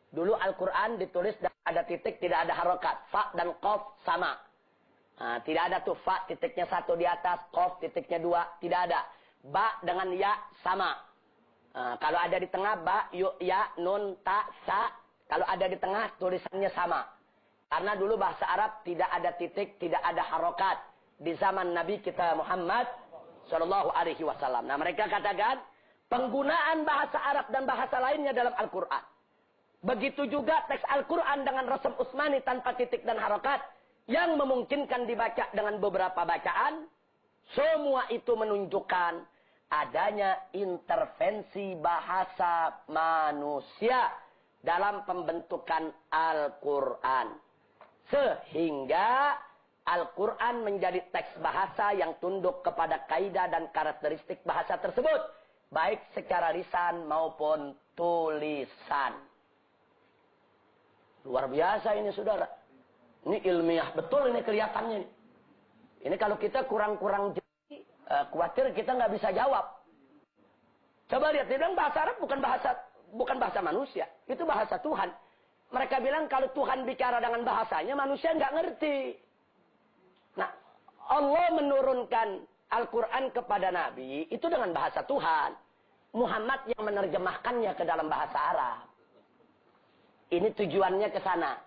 Dulu Al-Quran ditulis ada titik, tidak ada harokat. Fa dan qaf sama. Nah, tidak ada tuh fa titiknya 1 di atas, qaf titiknya 2, tidak ada. Ba dengan ya sama. Nah, kalau ada di tengah ba, yu, ya, nun, ta, sa. Kalau ada di tengah tulisannya sama. Karena dulu bahasa Arab tidak ada titik, tidak ada harokat. Di zaman Nabi kita Muhammad Sallallahu Alaihi Wasallam. Nah, mereka katakan penggunaan bahasa Arab dan bahasa lainnya dalam Al-Quran. Begitu juga teks Al-Quran dengan rasm Utsmani tanpa titik dan harokat. Yang memungkinkan dibaca dengan beberapa bacaan. Semua itu menunjukkan adanya intervensi bahasa manusia dalam pembentukan Al-Quran. Sehingga Al-Quran menjadi teks bahasa yang tunduk kepada kaidah dan karakteristik bahasa tersebut. Baik secara lisan maupun tulisan. Luar biasa ini saudara. Ini ilmiah betul ini kelihatannya. Ini kalau kita kurang-kurang khawatir kita nggak bisa jawab. Coba lihat, dia bilang bahasa Arab bukan bahasa manusia. Itu bahasa Tuhan. Mereka bilang kalau Tuhan bicara dengan bahasanya, manusia nggak ngerti. Nah, Allah menurunkan Al-Quran kepada Nabi, itu dengan bahasa Tuhan. Muhammad yang menerjemahkannya ke dalam bahasa Arab. Ini tujuannya ke sana.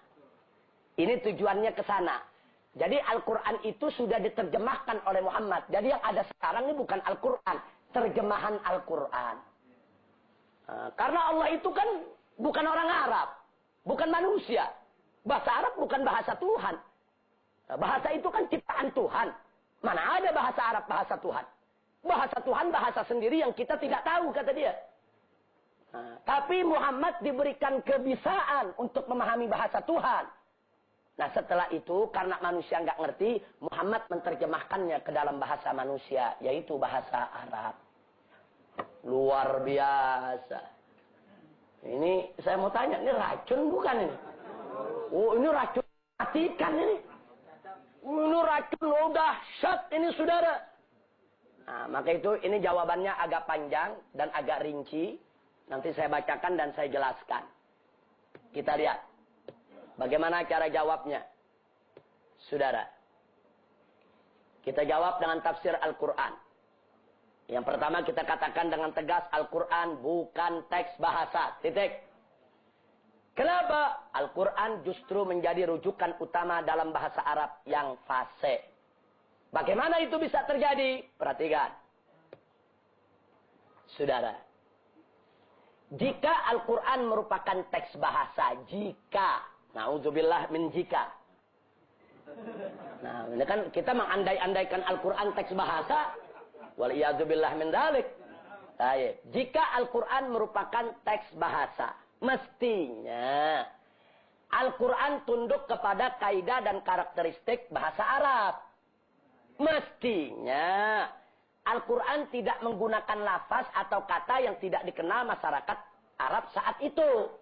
Ini tujuannya ke sana. Jadi Al-Quran itu sudah diterjemahkan oleh Muhammad. Jadi yang ada sekarang ini bukan Al-Quran. Terjemahan Al-Quran. Karena Allah itu kan bukan orang Arab. Bukan manusia. Bahasa Arab bukan bahasa Tuhan. Bahasa itu kan ciptaan Tuhan. Mana ada bahasa Arab, bahasa Tuhan. Bahasa Tuhan, bahasa sendiri yang kita tidak tahu, kata dia. Tapi Muhammad diberikan kebisaan untuk memahami bahasa Tuhan. Nah setelah itu, karena manusia nggak ngerti, Muhammad menerjemahkannya ke dalam bahasa manusia, yaitu bahasa Arab. Luar biasa. Ini saya mau tanya, ini racun bukan ini? Oh ini racun matikan ini. Ini racun, oh dahsyat ini saudara. Nah, maka itu ini jawabannya agak panjang dan agak rinci. Nanti saya bacakan dan saya jelaskan. Kita lihat. Bagaimana cara jawabnya? Saudara. Kita jawab dengan tafsir Al-Quran. Yang pertama kita katakan dengan tegas Al-Quran bukan teks bahasa. Titik. Kenapa? Al-Quran justru menjadi rujukan utama dalam bahasa Arab yang fasih. Bagaimana itu bisa terjadi? Perhatikan. Saudara. Jika Al-Quran merupakan teks bahasa. Jika. Na'udzubillah min jika. Nah, ini kan kita mengandai-andaikan Al-Quran teks bahasa. Waliyadzubillah min dzalik. Jika Al-Quran merupakan teks bahasa. Mestinya Al-Quran tunduk kepada kaidah dan karakteristik bahasa Arab. Mestinya Al-Quran tidak menggunakan lafaz atau kata yang tidak dikenal masyarakat Arab saat itu.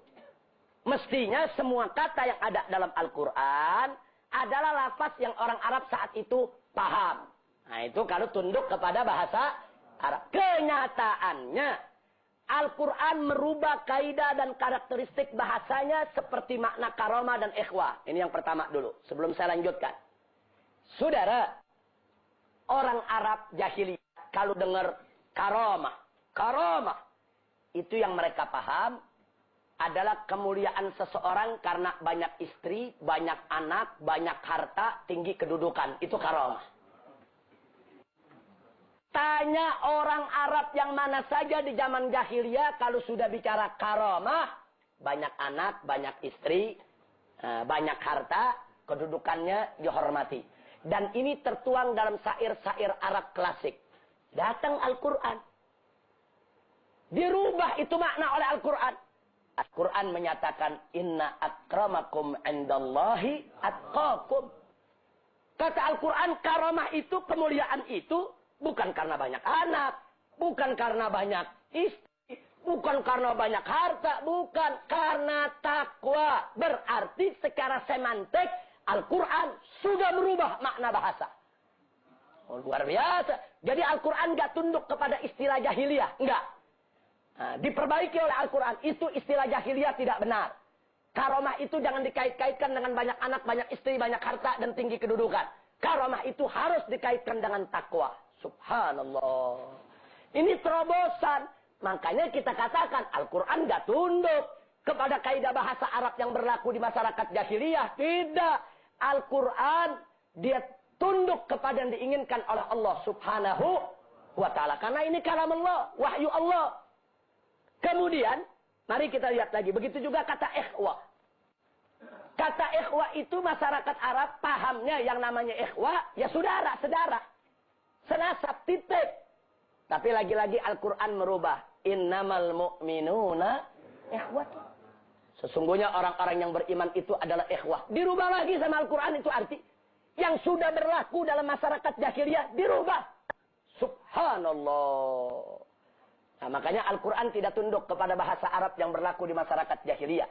Mestinya semua kata yang ada dalam Al-Quran adalah lafaz yang orang Arab saat itu paham. Nah itu kalau tunduk kepada bahasa Arab. Kenyataannya Al-Quran merubah kaidah dan karakteristik bahasanya seperti makna karomah dan ikhwah. Ini yang pertama dulu, sebelum saya lanjutkan. Saudara, orang Arab jahiliyah kalau dengar karomah, itu yang mereka paham adalah kemuliaan seseorang karena banyak istri, banyak anak, banyak harta, tinggi kedudukan. Itu karamah. Tanya orang Arab yang mana saja di zaman jahiliyah, kalau sudah bicara karamah, banyak anak, banyak istri, banyak harta, kedudukannya dihormati. Dan ini tertuang dalam syair-syair Arab klasik. Datang Al-Quran. Dirubah itu makna oleh Al-Quran. Al-Quran menyatakan, inna akramakum indallahi atqakum. Kata Al-Quran, karamah itu, kemuliaan itu, bukan karena banyak anak, bukan karena banyak istri, bukan karena banyak harta, bukan karena takwa. Berarti secara semantik, Al-Quran sudah merubah makna bahasa. Oh, luar biasa. Jadi Al-Quran nggak tunduk kepada istilah jahiliyah. Enggak. Nah, diperbaiki oleh Al-Quran. Itu istilah jahiliyah tidak benar. Karamah itu jangan dikait-kaitkan dengan banyak anak, banyak istri, banyak harta, dan tinggi kedudukan. Karamah itu harus dikaitkan dengan takwa. Subhanallah. Ini terobosan. Makanya kita katakan Al-Quran nggak tunduk kepada kaidah bahasa Arab yang berlaku di masyarakat jahiliyah. Tidak. Al-Quran dia tunduk kepada yang diinginkan oleh Allah Subhanahu wa ta'ala. Karena ini kalam Allah, wahyu Allah. Kemudian, mari kita lihat lagi. Begitu juga kata ikhwah. Kata ikhwah itu masyarakat Arab pahamnya yang namanya ikhwah, ya saudara, senasab, titik. Tapi lagi-lagi Al-Quran merubah. Innamal mu'minuna ikhwah. Sesungguhnya orang-orang yang beriman itu adalah ikhwah. Dirubah lagi sama Al-Quran itu arti. Yang sudah berlaku dalam masyarakat jahiliyah dirubah. Subhanallah. Nah, makanya Al-Quran tidak tunduk kepada bahasa Arab yang berlaku di masyarakat jahiliyah.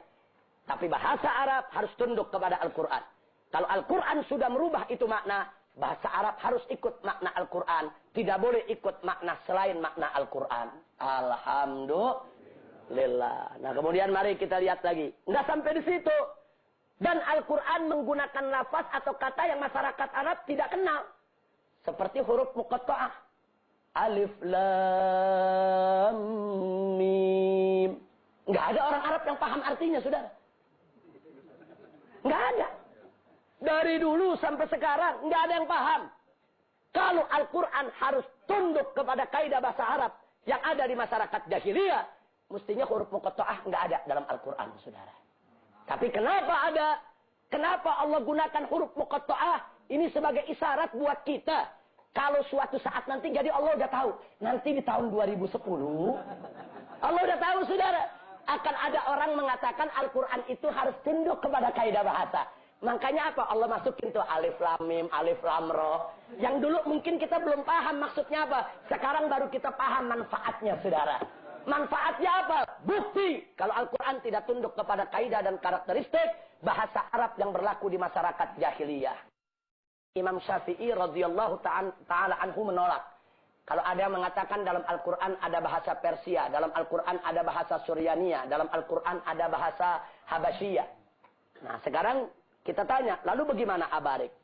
Tapi bahasa Arab harus tunduk kepada Al-Quran. Kalau Al-Quran sudah merubah itu makna, bahasa Arab harus ikut makna Al-Quran. Tidak boleh ikut makna selain makna Al-Quran. Alhamdulillah. Nah, kemudian mari kita lihat lagi. Nggak sampai di situ. Dan Al-Quran menggunakan lafaz atau kata yang masyarakat Arab tidak kenal. Seperti huruf muqatta'ah. Alif, lam, mim. Nggak ada orang Arab yang paham artinya, saudara. Nggak ada. Dari dulu sampai sekarang, nggak ada yang paham. Kalau Al-Quran harus tunduk kepada kaidah bahasa Arab yang ada di masyarakat jahiliyah, mestinya huruf muqatta'ah nggak ada dalam Al-Quran, saudara. Tapi kenapa ada? Kenapa Allah gunakan huruf muqatta'ah? Ini sebagai isyarat buat kita. Kalau suatu saat nanti, jadi Allah udah tahu. Nanti di tahun 2010, Allah udah tahu, saudara. Akan ada orang mengatakan Al-Quran itu harus tunduk kepada kaidah bahasa. Makanya apa? Allah masukin tuh alif lam mim, alif lam ra. Yang dulu mungkin kita belum paham maksudnya apa. Sekarang baru kita paham manfaatnya, saudara. Manfaatnya apa? Bukti. Kalau Al-Quran tidak tunduk kepada kaidah dan karakteristik bahasa Arab yang berlaku di masyarakat jahiliyah. Imam Syafi'i radhiyallahu ta'ala anhu menolak. Kalau ada yang mengatakan dalam Al-Quran ada bahasa Persia, dalam Al-Quran ada bahasa Suryania, dalam Al-Quran ada bahasa Habasyiyah. Nah, sekarang kita tanya, lalu bagaimana Abarik?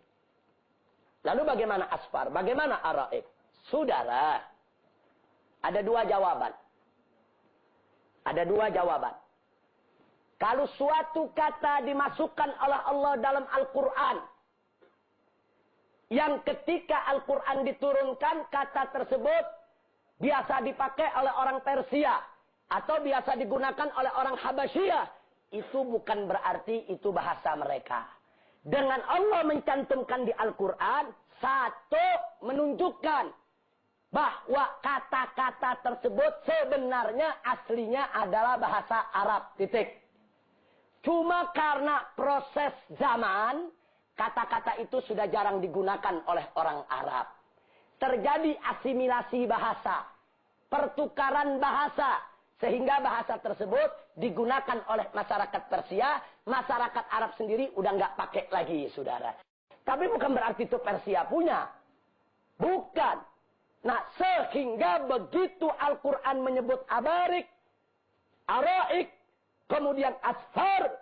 Lalu bagaimana Asfar? Bagaimana Araik? Saudara, ada dua jawaban. Ada dua jawaban. Kalau suatu kata dimasukkan oleh Allah dalam Al-Quran, yang ketika Al-Quran diturunkan, kata tersebut biasa dipakai oleh orang Persia. Atau biasa digunakan oleh orang Habasyiyah. Itu bukan berarti itu bahasa mereka. Dengan Allah mencantumkan di Al-Quran, satu, menunjukkan bahwa kata-kata tersebut sebenarnya aslinya adalah bahasa Arab. Titik. Cuma karena proses zaman, kata-kata itu sudah jarang digunakan oleh orang Arab. Terjadi asimilasi bahasa. Pertukaran bahasa. Sehingga bahasa tersebut digunakan oleh masyarakat Persia. Masyarakat Arab sendiri udah nggak pakai lagi, saudara. Tapi bukan berarti itu Persia punya. Bukan. Nah, sehingga begitu Al-Quran menyebut Abarik, Araik, kemudian Asfar,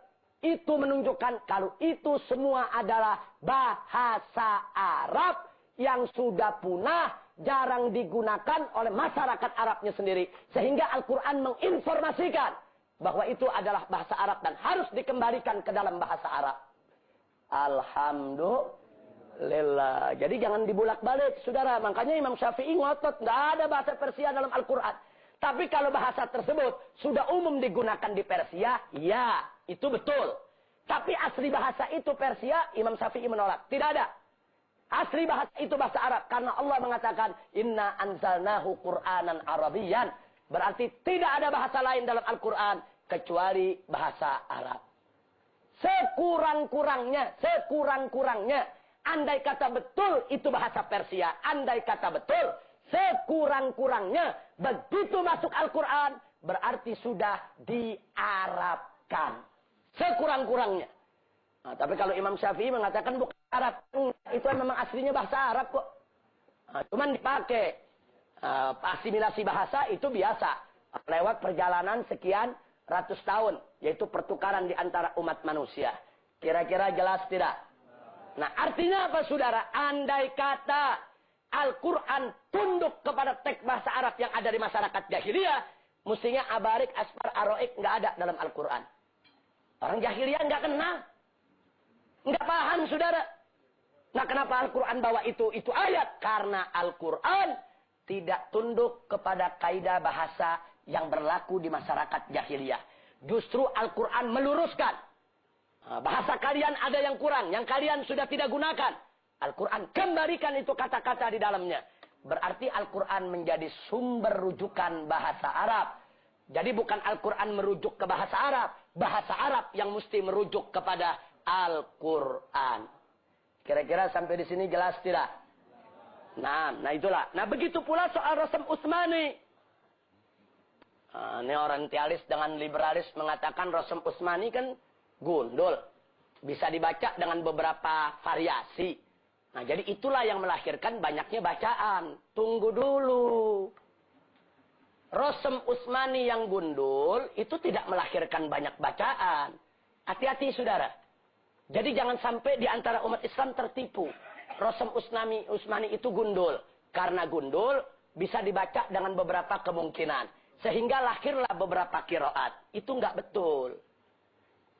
itu menunjukkan kalau itu semua adalah bahasa Arab yang sudah punah, jarang digunakan oleh masyarakat Arabnya sendiri. Sehingga Al-Quran menginformasikan bahwa itu adalah bahasa Arab dan harus dikembalikan ke dalam bahasa Arab. Alhamdulillah. Jadi jangan dibulak-balik, saudara. Makanya Imam Syafi'i ngotot, nggak ada bahasa Persia dalam Al-Quran. Tapi kalau bahasa tersebut sudah umum digunakan di Persia, ya, itu betul. Tapi asli bahasa itu Persia, Imam Syafi'i menolak. Tidak ada. Asli bahasa itu bahasa Arab. Karena Allah mengatakan, Inna anzalnahu Qur'anan Arabiyyan. Berarti tidak ada bahasa lain dalam Al-Quran kecuali bahasa Arab. Sekurang-kurangnya, andai kata betul itu bahasa Persia, andai kata betul, sekurang-kurangnya, begitu masuk Al-Quran, berarti sudah diarabkan. Sekurang-kurangnya. Nah, tapi kalau Imam Syafi'i mengatakan bukan Arab, itu memang aslinya bahasa Arab kok. Nah, cuman dipakai. Asimilasi bahasa itu biasa. Lewat perjalanan sekian ratus tahun. Yaitu pertukaran di antara umat manusia. Kira-kira jelas tidak? Nah, artinya apa, saudara? Andai kata Al-Quran tunduk kepada teks bahasa Arab yang ada di masyarakat jahiliyah, mestinya abarik, asfar, aroik nggak ada dalam Al-Quran. Orang jahiliyah nggak kenal. Nggak paham, saudara. Nah, kenapa Al-Quran bawa itu ayat? Karena Al-Quran tidak tunduk kepada kaidah bahasa yang berlaku di masyarakat jahiliyah. Justru Al-Quran meluruskan. Bahasa kalian ada yang kurang, yang kalian sudah tidak gunakan. Al-Quran kembalikan itu kata-kata di dalamnya. Berarti Al-Quran menjadi sumber rujukan bahasa Arab. Jadi bukan Al-Quran merujuk ke bahasa Arab. Bahasa Arab yang mesti merujuk kepada Al-Quran. Kira-kira sampai di sini jelas tidak? Nah itulah. Nah begitu pula soal Rasam Utsmani. Ini orientalis dengan liberalis mengatakan Rasam Utsmani kan gundul. Bisa dibaca dengan beberapa variasi. Nah jadi itulah yang melahirkan banyaknya bacaan. Tunggu dulu. Rasam Utsmani yang gundul itu tidak melahirkan banyak bacaan. Hati-hati, saudara. Jadi jangan sampai di antara umat Islam tertipu. Rasam Utsmani itu gundul. Karena gundul bisa dibaca dengan beberapa kemungkinan. Sehingga lahirlah beberapa kiroat. Itu nggak betul.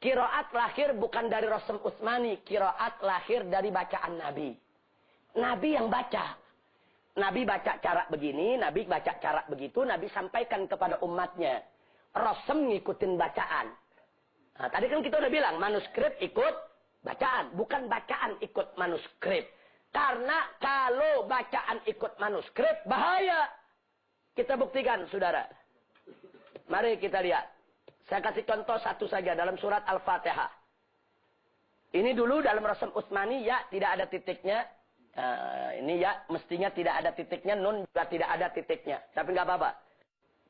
Kiroat lahir bukan dari Rasam Utsmani. Kiroat lahir dari bacaan Nabi. Nabi yang baca. Nabi baca cara begini, Nabi baca cara begitu, Nabi sampaikan kepada umatnya. Rasam ngikutin bacaan. Nah, tadi kan kita udah bilang, manuskrip ikut bacaan. Bukan bacaan ikut manuskrip. Karena kalau bacaan ikut manuskrip, bahaya. Kita buktikan, saudara. Mari kita lihat. Saya kasih contoh satu saja dalam surat Al-Fatihah. Ini dulu dalam Rasam Utsmani, ya tidak ada titiknya. Ini ya mestinya tidak ada titiknya. Nun juga tidak ada titiknya. Tapi nggak apa-apa.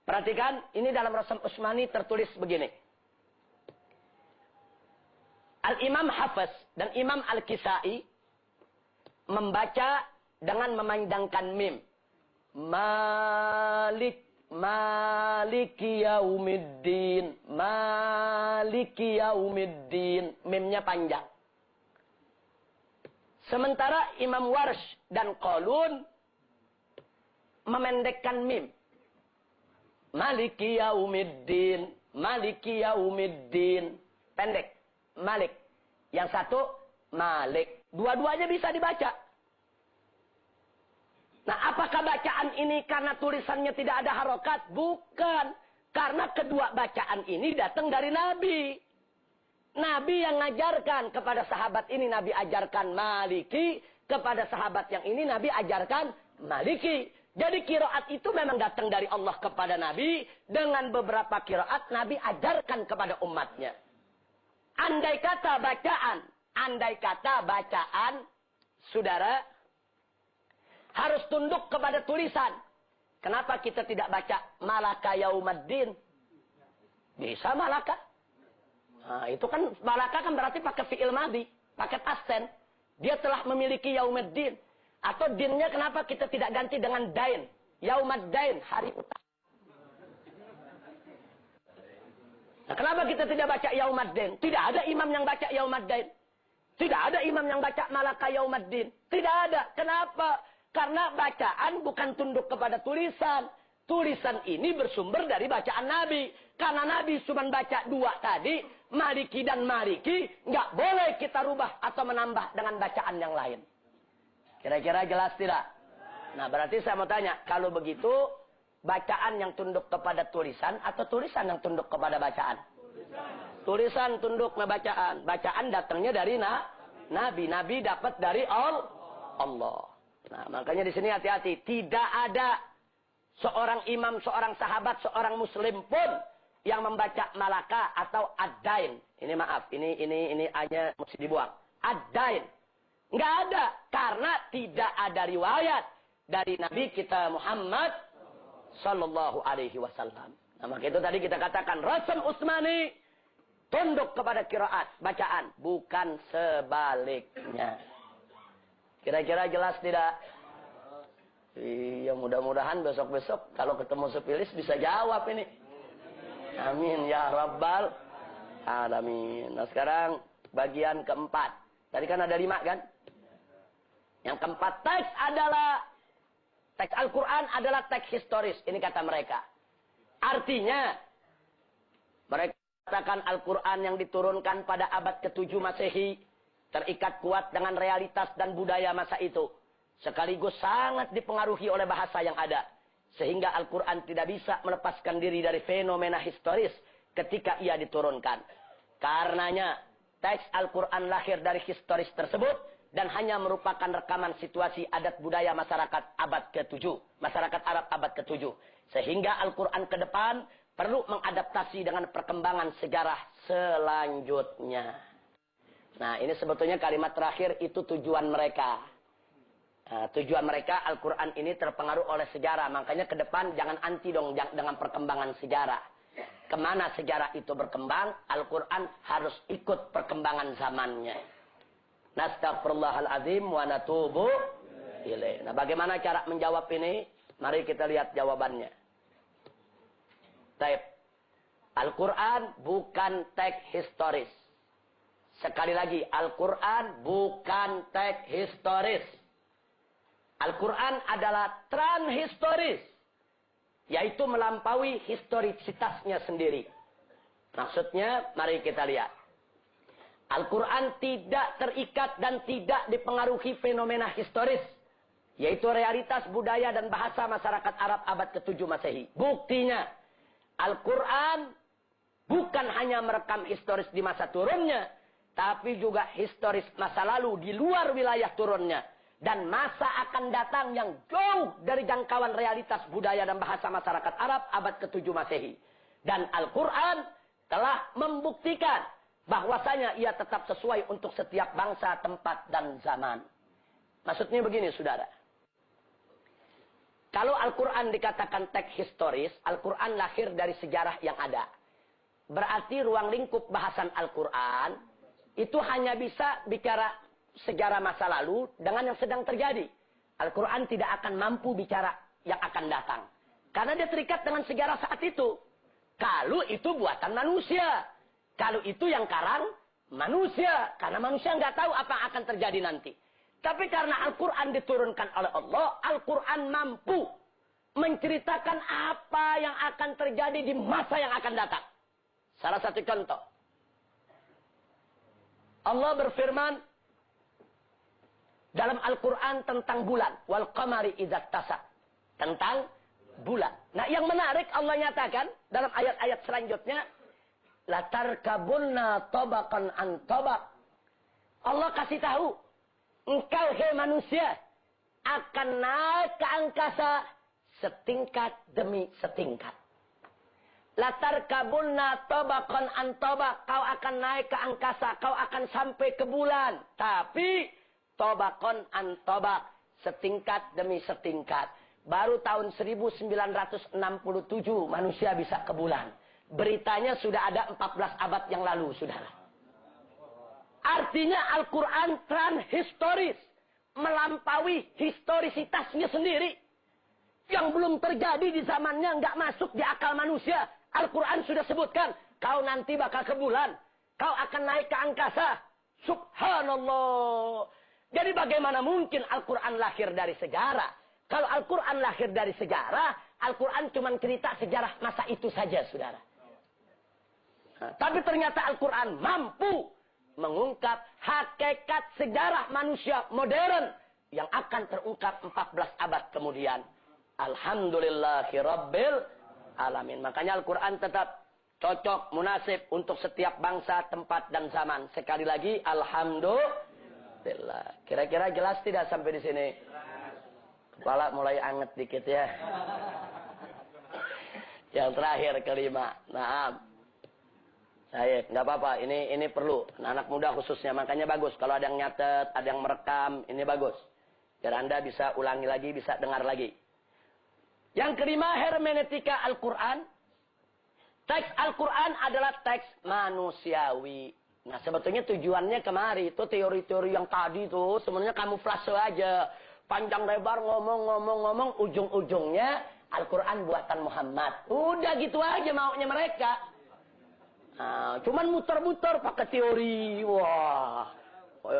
Perhatikan, ini dalam Rasam Utsmani tertulis begini. Al-Imam Hafiz dan Imam Al-Kisai membaca dengan memanjangkan mim. Maliki yaumiddin. Maliki yaumiddin. Mimnya panjang. Sementara Imam Warsh dan Qalun memendekkan mim. Maliki yaumiddin. Maliki yaumiddin. Pendek. Malik. Yang satu Malik. Dua-duanya bisa dibaca. Nah, apakah bacaan ini karena tulisannya tidak ada harokat? Bukan. Karena kedua bacaan ini datang dari Nabi. Nabi yang ngajarkan kepada sahabat ini, Nabi ajarkan Maliki. Kepada sahabat yang ini, Nabi ajarkan Maliki. Jadi kiroat itu memang datang dari Allah kepada Nabi. Dengan beberapa kiroat, Nabi ajarkan kepada umatnya. Andai kata bacaan, saudara, harus tunduk kepada tulisan. Kenapa kita tidak baca Malaka Yaumaddin? Bisa Malaka. Nah, itu kan Malaka kan berarti pakai fi'il madhi, pakai past tense. Dia telah memiliki Yaumaddin. Atau dinnya kenapa kita tidak ganti dengan dain? Yaumaddain, hari utama. Nah, kenapa kita tidak baca Yaumaddin? Tidak ada imam yang baca Yaumaddain. Tidak ada imam yang baca Malaka Yaumaddin. Tidak ada. Kenapa? Karena bacaan bukan tunduk kepada tulisan. tulisan ini bersumber dari bacaan Nabi. Karena Nabi cuma baca 2 tadi, Maliki dan Maliki, nggak boleh kita rubah atau menambah dengan bacaan yang lain. Kira-kira jelas tidak? Nah, berarti saya mau tanya, kalau begitu, bacaan yang tunduk kepada tulisan atau tulisan yang tunduk kepada bacaan? Tulisan tunduk ke bacaan. Bacaan datangnya dari Nabi. Nabi dapat dari Allah. Nah, makanya di sini hati-hati. Tidak ada seorang imam, seorang sahabat, seorang muslim pun yang membaca malaka atau ad-dain. Ini maaf, ini hanya mesti dibuang. Ad-dain. Nggak ada. Karena tidak ada riwayat dari Nabi kita Muhammad sallallahu alaihi wasallam. Nah, maka itu tadi kita katakan Rasam Utsmani tunduk kepada qiraat, bacaan, bukan sebaliknya. Kira-kira jelas tidak? Iya, mudah-mudahan besok-besok kalau ketemu sepilis bisa jawab ini. Amin ya rabbal alamin. Nah, sekarang bagian keempat. Tadi kan ada 5 kan? Yang keempat, teks Al-Quran adalah teks historis. Ini kata mereka. Artinya, mereka katakan Al-Quran yang diturunkan pada abad ke-7 Masehi terikat kuat dengan realitas dan budaya masa itu. Sekaligus sangat dipengaruhi oleh bahasa yang ada. Sehingga Al-Quran tidak bisa melepaskan diri dari fenomena historis ketika ia diturunkan. Karenanya, teks Al-Quran lahir dari historis tersebut dan hanya merupakan rekaman situasi adat budaya masyarakat abad ke-7. Masyarakat Arab abad ke-7. Sehingga Al-Quran ke depan perlu mengadaptasi dengan perkembangan sejarah selanjutnya. Nah, ini sebetulnya kalimat terakhir itu tujuan mereka. Nah, tujuan mereka Al-Quran ini terpengaruh oleh sejarah. Makanya ke depan jangan anti dong dengan perkembangan sejarah. Kemana sejarah itu berkembang, Al-Quran harus ikut perkembangan zamannya. Nastaghfirullahaladzim wa natubu ilaih. Nah, bagaimana cara menjawab ini? Mari kita lihat jawabannya. Taib. Al-Quran bukan teks historis. Sekali lagi, Al-Quran bukan teks historis. Al-Quran adalah transhistoris. Yaitu melampaui historisitasnya sendiri. Maksudnya, mari kita lihat. Al-Quran tidak terikat dan tidak dipengaruhi fenomena historis. Yaitu realitas budaya dan bahasa masyarakat Arab abad ke-7 Masehi. Buktinya, Al-Quran bukan hanya merekam historis di masa turunnya, tapi juga historis masa lalu di luar wilayah turunnya. Dan masa akan datang yang jauh dari jangkauan realitas budaya dan bahasa masyarakat Arab abad ke-7 Masehi. Dan Al-Quran telah membuktikan bahwasanya ia tetap sesuai untuk setiap bangsa, tempat, dan zaman. Maksudnya begini, saudara. Kalau Al-Quran dikatakan teks historis, Al-Quran lahir dari sejarah yang ada. Berarti ruang lingkup bahasan Al-Quran itu hanya bisa bicara sejarah masa lalu dengan yang sedang terjadi. Al-Quran tidak akan mampu bicara yang akan datang. Karena dia terikat dengan sejarah saat itu. Kalau itu buatan manusia. Kalau itu yang karang manusia. Karena manusia nggak tahu apa yang akan terjadi nanti. Tapi karena Al-Quran diturunkan oleh Allah, Al-Quran mampu menceritakan apa yang akan terjadi di masa yang akan datang. Salah satu contoh. Allah berfirman dalam Al-Quran tentang bulan. Wal qamari idza tasaq. Tentang bulan. Nah, yang menarik Allah nyatakan dalam ayat-ayat selanjutnya. Latarkabunna tabaqan an tabaq. Allah kasih tahu. Engkau, hei manusia, akan naik ke angkasa setingkat demi setingkat. Latarkabunna tabaqan an tabaq. Kau akan naik ke angkasa. Kau akan sampai ke bulan. Tapi tabaqan an tabaq. Setingkat demi setingkat. Baru tahun 1967 manusia bisa ke bulan. Beritanya sudah ada 14 abad yang lalu, saudara. Artinya Al-Quran transhistoris. Melampaui historisitasnya sendiri. Yang belum terjadi di zamannya, nggak masuk di akal manusia. Al-Quran sudah sebutkan, kau nanti bakal ke bulan. Kau akan naik ke angkasa. Subhanallah. Jadi bagaimana mungkin Al-Quran lahir dari sejarah? Kalau Al-Quran lahir dari sejarah, Al-Quran cuma cerita sejarah masa itu saja, saudara. Nah, tapi ternyata Al-Quran mampu mengungkap hakikat sejarah manusia modern yang akan terungkap 14 abad kemudian. Alhamdulillahirabbil alamin. Makanya Al-Quran tetap cocok, munasib untuk setiap bangsa, tempat, dan zaman. Sekali lagi, alhamdulillah. Kira-kira jelas tidak sampai di sini? Kepala mulai anget dikit ya. Yang terakhir, kelima. Nah, saya nggak apa-apa. Ini perlu. Anak muda khususnya. Makanya bagus. Kalau ada yang nyatet, ada yang merekam, ini bagus. Biar Anda bisa ulangi lagi, bisa dengar lagi. Yang kelima, hermeneutika Al-Quran. Teks Al-Quran adalah teks manusiawi. Nah, sebetulnya tujuannya kemari. Itu teori-teori yang tadi tuh sebenarnya kamuflase aja. Panjang lebar ngomong, ujung-ujungnya Al-Quran buatan Muhammad. Udah gitu aja maunya mereka. Nah, cuman muter-muter pakai teori. Wah,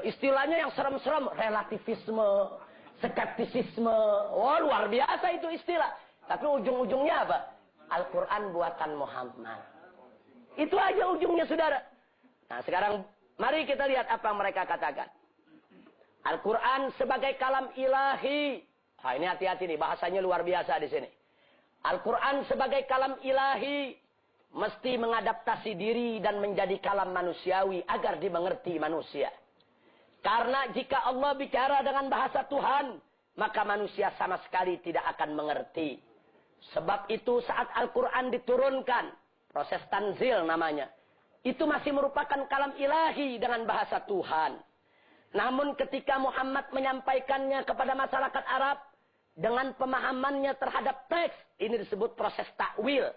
istilahnya yang serem-serem. Relativisme, skeptisisme. Wah, luar biasa itu istilah. Tapi ujung-ujungnya apa? Al-Quran buatan Muhammad. Itu aja ujungnya, saudara. Nah, sekarang mari kita lihat apa yang mereka katakan. Al-Quran sebagai kalam ilahi. Nah, ini hati-hati nih, bahasanya luar biasa di sini. Al-Quran sebagai kalam ilahi mesti mengadaptasi diri dan menjadi kalam manusiawi agar dimengerti manusia. Karena jika Allah bicara dengan bahasa Tuhan, maka manusia sama sekali tidak akan mengerti. Sebab itu saat Al-Quran diturunkan, proses tanzil namanya, itu masih merupakan kalam ilahi dengan bahasa Tuhan. Namun ketika Muhammad menyampaikannya kepada masyarakat Arab, dengan pemahamannya terhadap teks, ini disebut proses takwil,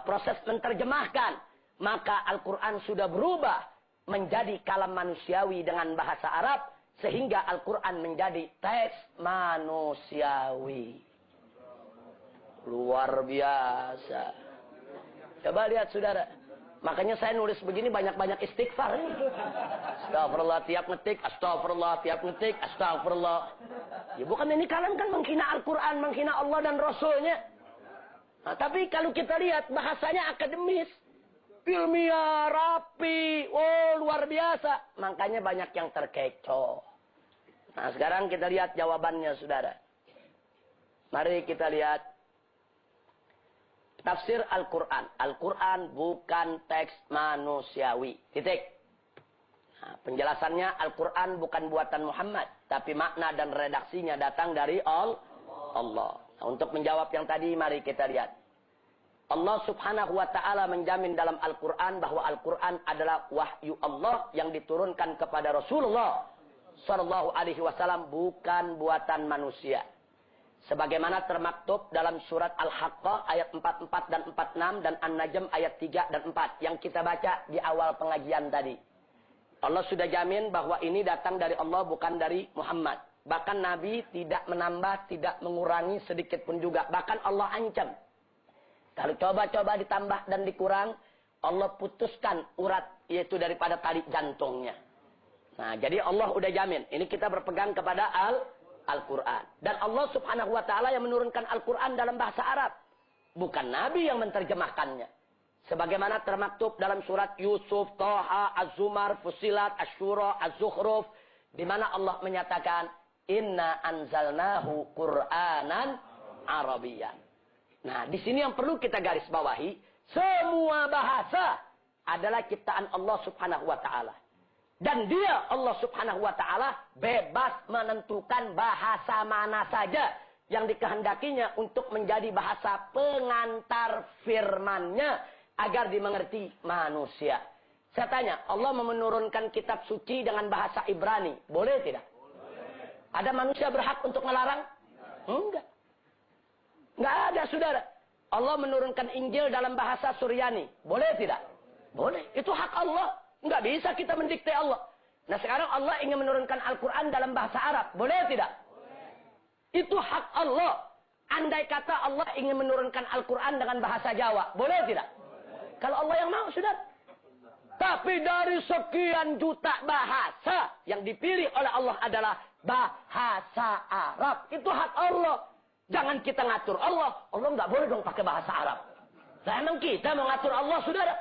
proses menerjemahkan, maka Al-Quran sudah berubah menjadi kalam manusiawi dengan bahasa Arab, sehingga Al-Quran menjadi teks manusiawi. Luar biasa. Coba lihat, saudara. Makanya saya nulis begini banyak-banyak istighfar. Astagfirullah tiap ngetik, astagfirullah tiap ngetik, astagfirullah. Ya bukan ini, kalian kan menghina Al-Quran, menghina Allah dan Rasulnya. Nah, tapi kalau kita lihat bahasanya akademis, ilmiah, rapi, oh luar biasa. Makanya banyak yang terkecoh. Nah, sekarang kita lihat jawabannya, saudara. Mari kita lihat tafsir Al-Quran. Al-Quran bukan teks manusiawi. Titik. Nah, penjelasannya Al-Quran bukan buatan Muhammad. Tapi makna dan redaksinya datang dari Allah. Nah, untuk menjawab yang tadi, mari kita lihat. Allah subhanahu wa ta'ala menjamin dalam Al-Quran bahwa Al-Quran adalah wahyu Allah yang diturunkan kepada Rasulullah sallallahu alaihi wasallam, bukan buatan manusia. Sebagaimana termaktub dalam surat Al-Haqqah ayat 44 dan 46 dan An-Najm ayat 3 dan 4 yang kita baca di awal pengajian tadi. Allah sudah jamin bahwa ini datang dari Allah, bukan dari Muhammad. Bahkan Nabi tidak menambah, tidak mengurangi sedikit pun juga. Bahkan Allah ancam. Kalau coba-coba ditambah dan dikurang, Allah putuskan urat, yaitu daripada tali jantungnya. Nah, jadi Allah udah jamin. Ini kita berpegang kepada Al-Quran. Dan Allah subhanahu wa ta'ala yang menurunkan Al-Quran dalam bahasa Arab. Bukan Nabi yang menerjemahkannya. Sebagaimana termaktub dalam surat Yusuf, Taha, Az-Zumar, Fusilat, Asy-Syura, Az-Zukhruf. Di mana Allah menyatakan, Inna anzalnahu Qur'anan Arabiyyan. Nah, di sini yang perlu kita garis bawahi. Semua bahasa adalah ciptaan Allah subhanahu wa ta'ala. Dan dia, Allah subhanahu wa ta'ala, bebas menentukan bahasa mana saja yang dikehendakinya untuk menjadi bahasa pengantar firman-Nya agar dimengerti manusia. Saya tanya, Allah menurunkan kitab suci dengan bahasa Ibrani. Boleh tidak? Boleh. Ada manusia berhak untuk melarang? Enggak. Enggak ada, saudara. Allah menurunkan Injil dalam bahasa Suryani. Boleh tidak? Boleh. Itu hak Allah. Enggak bisa kita mendikte Allah. Nah, sekarang Allah ingin menurunkan Al-Quran dalam bahasa Arab. Boleh tidak? Boleh. Itu hak Allah. Andai kata Allah ingin menurunkan Al-Quran dengan bahasa Jawa. Boleh tidak? Boleh. Kalau Allah yang mau, sudah. Tapi dari sekian juta bahasa yang dipilih oleh Allah adalah bahasa Arab. Itu hak Allah. Jangan kita ngatur Allah. Allah nggak boleh dong pakai bahasa Arab. Nah, emang kita mau ngatur Allah, saudara?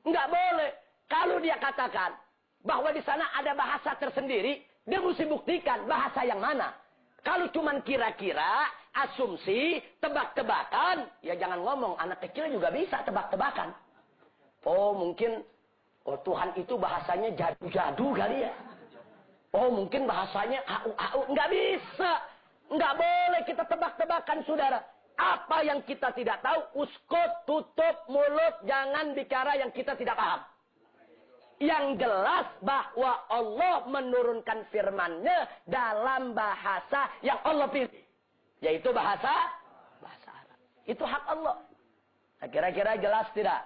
Nggak boleh. Kalau dia katakan bahwa di sana ada bahasa tersendiri, dia mesti buktikan bahasa yang mana. Kalau cuman kira-kira, asumsi, tebak-tebakan, ya jangan ngomong. Anak kecil juga bisa tebak-tebakan. Oh mungkin, oh Tuhan itu bahasanya jadu-jadu kali ya. Oh mungkin bahasanya au-au. Nggak bisa. Nggak boleh kita tebak-tebakan, saudara. Apa yang kita tidak tahu, uskut, tutup mulut, jangan bicara yang kita tidak paham. Yang jelas bahwa Allah menurunkan firman-Nya dalam bahasa yang Allah pilih. Yaitu bahasa Arab. Itu hak Allah. Nah, kira-kira jelas tidak?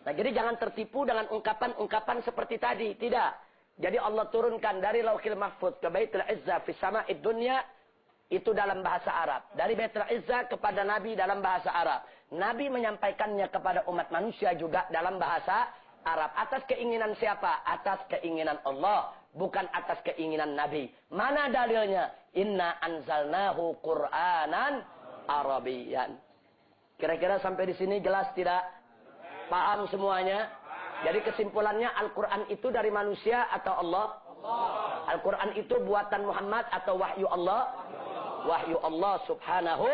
Nah, jadi jangan tertipu dengan ungkapan-ungkapan seperti tadi. Tidak. Jadi Allah turunkan dari Lauhil Mahfuz ke Baitul Izzah fi sama'id dunya. Itu dalam bahasa Arab. Dari Baitul Izzah kepada Nabi dalam bahasa Arab. Nabi menyampaikannya kepada umat manusia juga dalam bahasa Arab. Atas keinginan siapa? Atas keinginan Allah. Bukan atas keinginan Nabi. Mana dalilnya? Inna anzalnahu Qur'anan Arabiyan. Kira-kira sampai di sini jelas tidak? Paham semuanya? Jadi kesimpulannya Al-Quran itu dari manusia atau Allah? Al-Quran itu buatan Muhammad atau wahyu Allah? Wahyu Allah subhanahu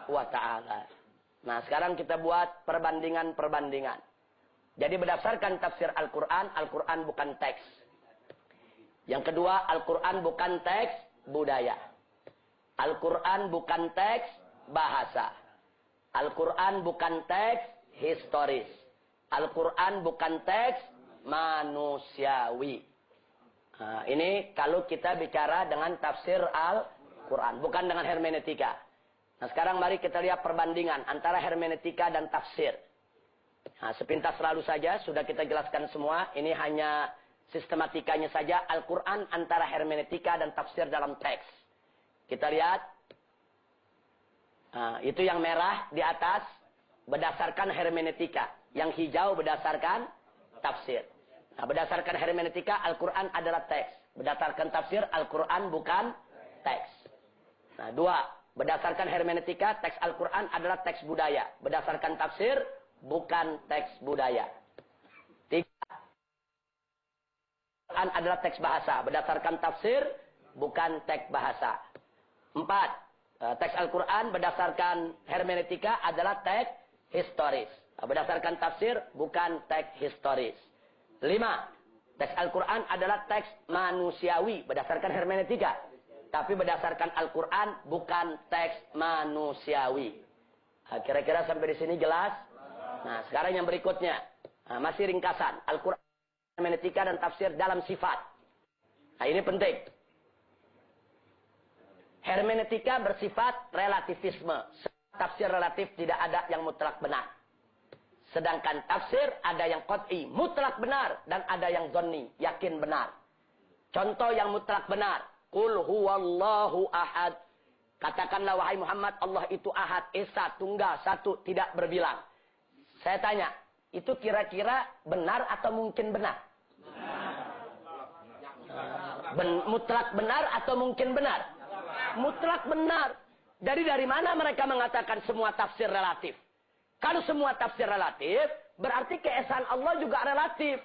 wa ta'ala. Nah sekarang kita buat perbandingan-perbandingan. Jadi berdasarkan tafsir Al-Quran, Al-Quran bukan teks. Yang kedua, Al-Quran bukan teks budaya. Al-Quran bukan teks bahasa. Al-Quran bukan teks historis. Al-Quran bukan teks manusiawi. Nah, ini kalau kita bicara dengan tafsir Al-Quran, bukan dengan hermeneutika. Nah sekarang mari kita lihat perbandingan antara hermeneutika dan tafsir. Nah, sepintas selalu saja, sudah kita jelaskan semua. Ini hanya sistematikanya saja. Al-Quran antara hermeneutika dan tafsir dalam teks. Kita lihat. Nah, itu yang merah di atas berdasarkan hermeneutika. Yang hijau berdasarkan tafsir. Nah, berdasarkan hermeneutika, Al-Quran adalah teks. Berdasarkan tafsir, Al-Quran bukan teks. Nah, dua. Berdasarkan hermeneutika, teks Al-Quran adalah teks budaya. Berdasarkan tafsir, bukan teks budaya. Tiga. Al-Quran adalah teks bahasa. Berdasarkan tafsir, bukan teks bahasa. Empat. Teks Al-Quran berdasarkan hermeneutika adalah teks historis. Berdasarkan tafsir, bukan teks historis. Lima. Teks Al-Quran adalah teks manusiawi. Berdasarkan hermeneutika. Tapi berdasarkan Al-Quran, bukan teks manusiawi. Nah, kira-kira sampai di sini jelas? Nah, sekarang yang berikutnya. Nah, masih ringkasan. Al-Quran, hermeneutika, dan tafsir dalam sifat. Nah, ini penting. Hermeneutika bersifat relativisme. Tafsir relatif tidak ada yang mutlak benar. Sedangkan tafsir ada yang qat'i, mutlak benar. Dan ada yang zonni, yakin benar. Contoh yang mutlak benar. Qul huwallahu ahad. Katakanlah wahai Muhammad, Allah itu ahad, esa, tunggal, satu, tidak berbilang. Saya tanya, itu kira-kira benar atau mungkin benar? Mutlak benar atau mungkin benar? Mutlak benar. Jadi dari mana mereka mengatakan semua tafsir relatif? Kalau semua tafsir relatif, berarti keesaan Allah juga relatif.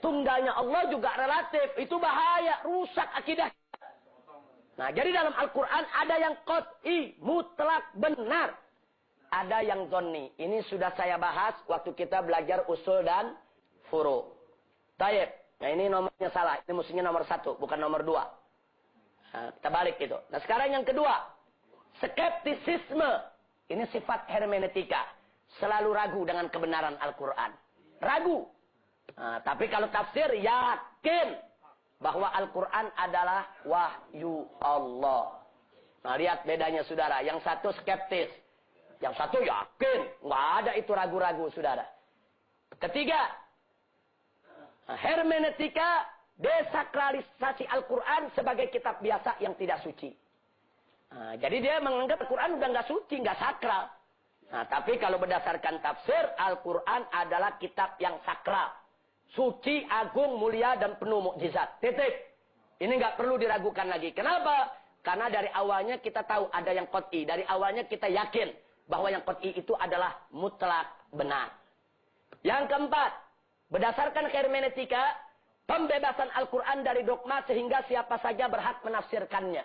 Tunggalnya Allah juga relatif. Itu bahaya, rusak akidah. Nah, jadi dalam Al-Quran ada yang qat'i, mutlak benar. Ada yang zonni. Ini sudah saya bahas waktu kita belajar usul dan furu. Taib. Nah, ini nomornya salah. Ini mestinya nomor 1, bukan nomor 2. Nah, kita balik itu. Nah, sekarang yang kedua. Skeptisisme. Ini sifat hermeneutika. Selalu ragu dengan kebenaran Al-Quran. Ragu. Nah, tapi kalau tafsir, yakin bahwa Al-Quran adalah wahyu Allah. Nah, lihat bedanya, saudara. Yang satu skeptis. Yang satu yakin. Nggak ada itu ragu-ragu, saudara. Ketiga. Hermeneutika, desakralisasi Al-Quran sebagai kitab biasa yang tidak suci. Nah, jadi dia menganggap Al-Quran udah nggak suci, nggak sakral. Nah, tapi kalau berdasarkan tafsir, Al-Quran adalah kitab yang sakral. Suci, agung, mulia, dan penuh mukjizat. Titik. Ini nggak perlu diragukan lagi. Kenapa? Karena dari awalnya kita tahu ada yang qat'i. Dari awalnya kita yakin bahwa yang qat'i itu adalah mutlak benar. Yang keempat, berdasarkan hermeneutika, pembebasan Al-Quran dari dogma sehingga siapa saja berhak menafsirkannya.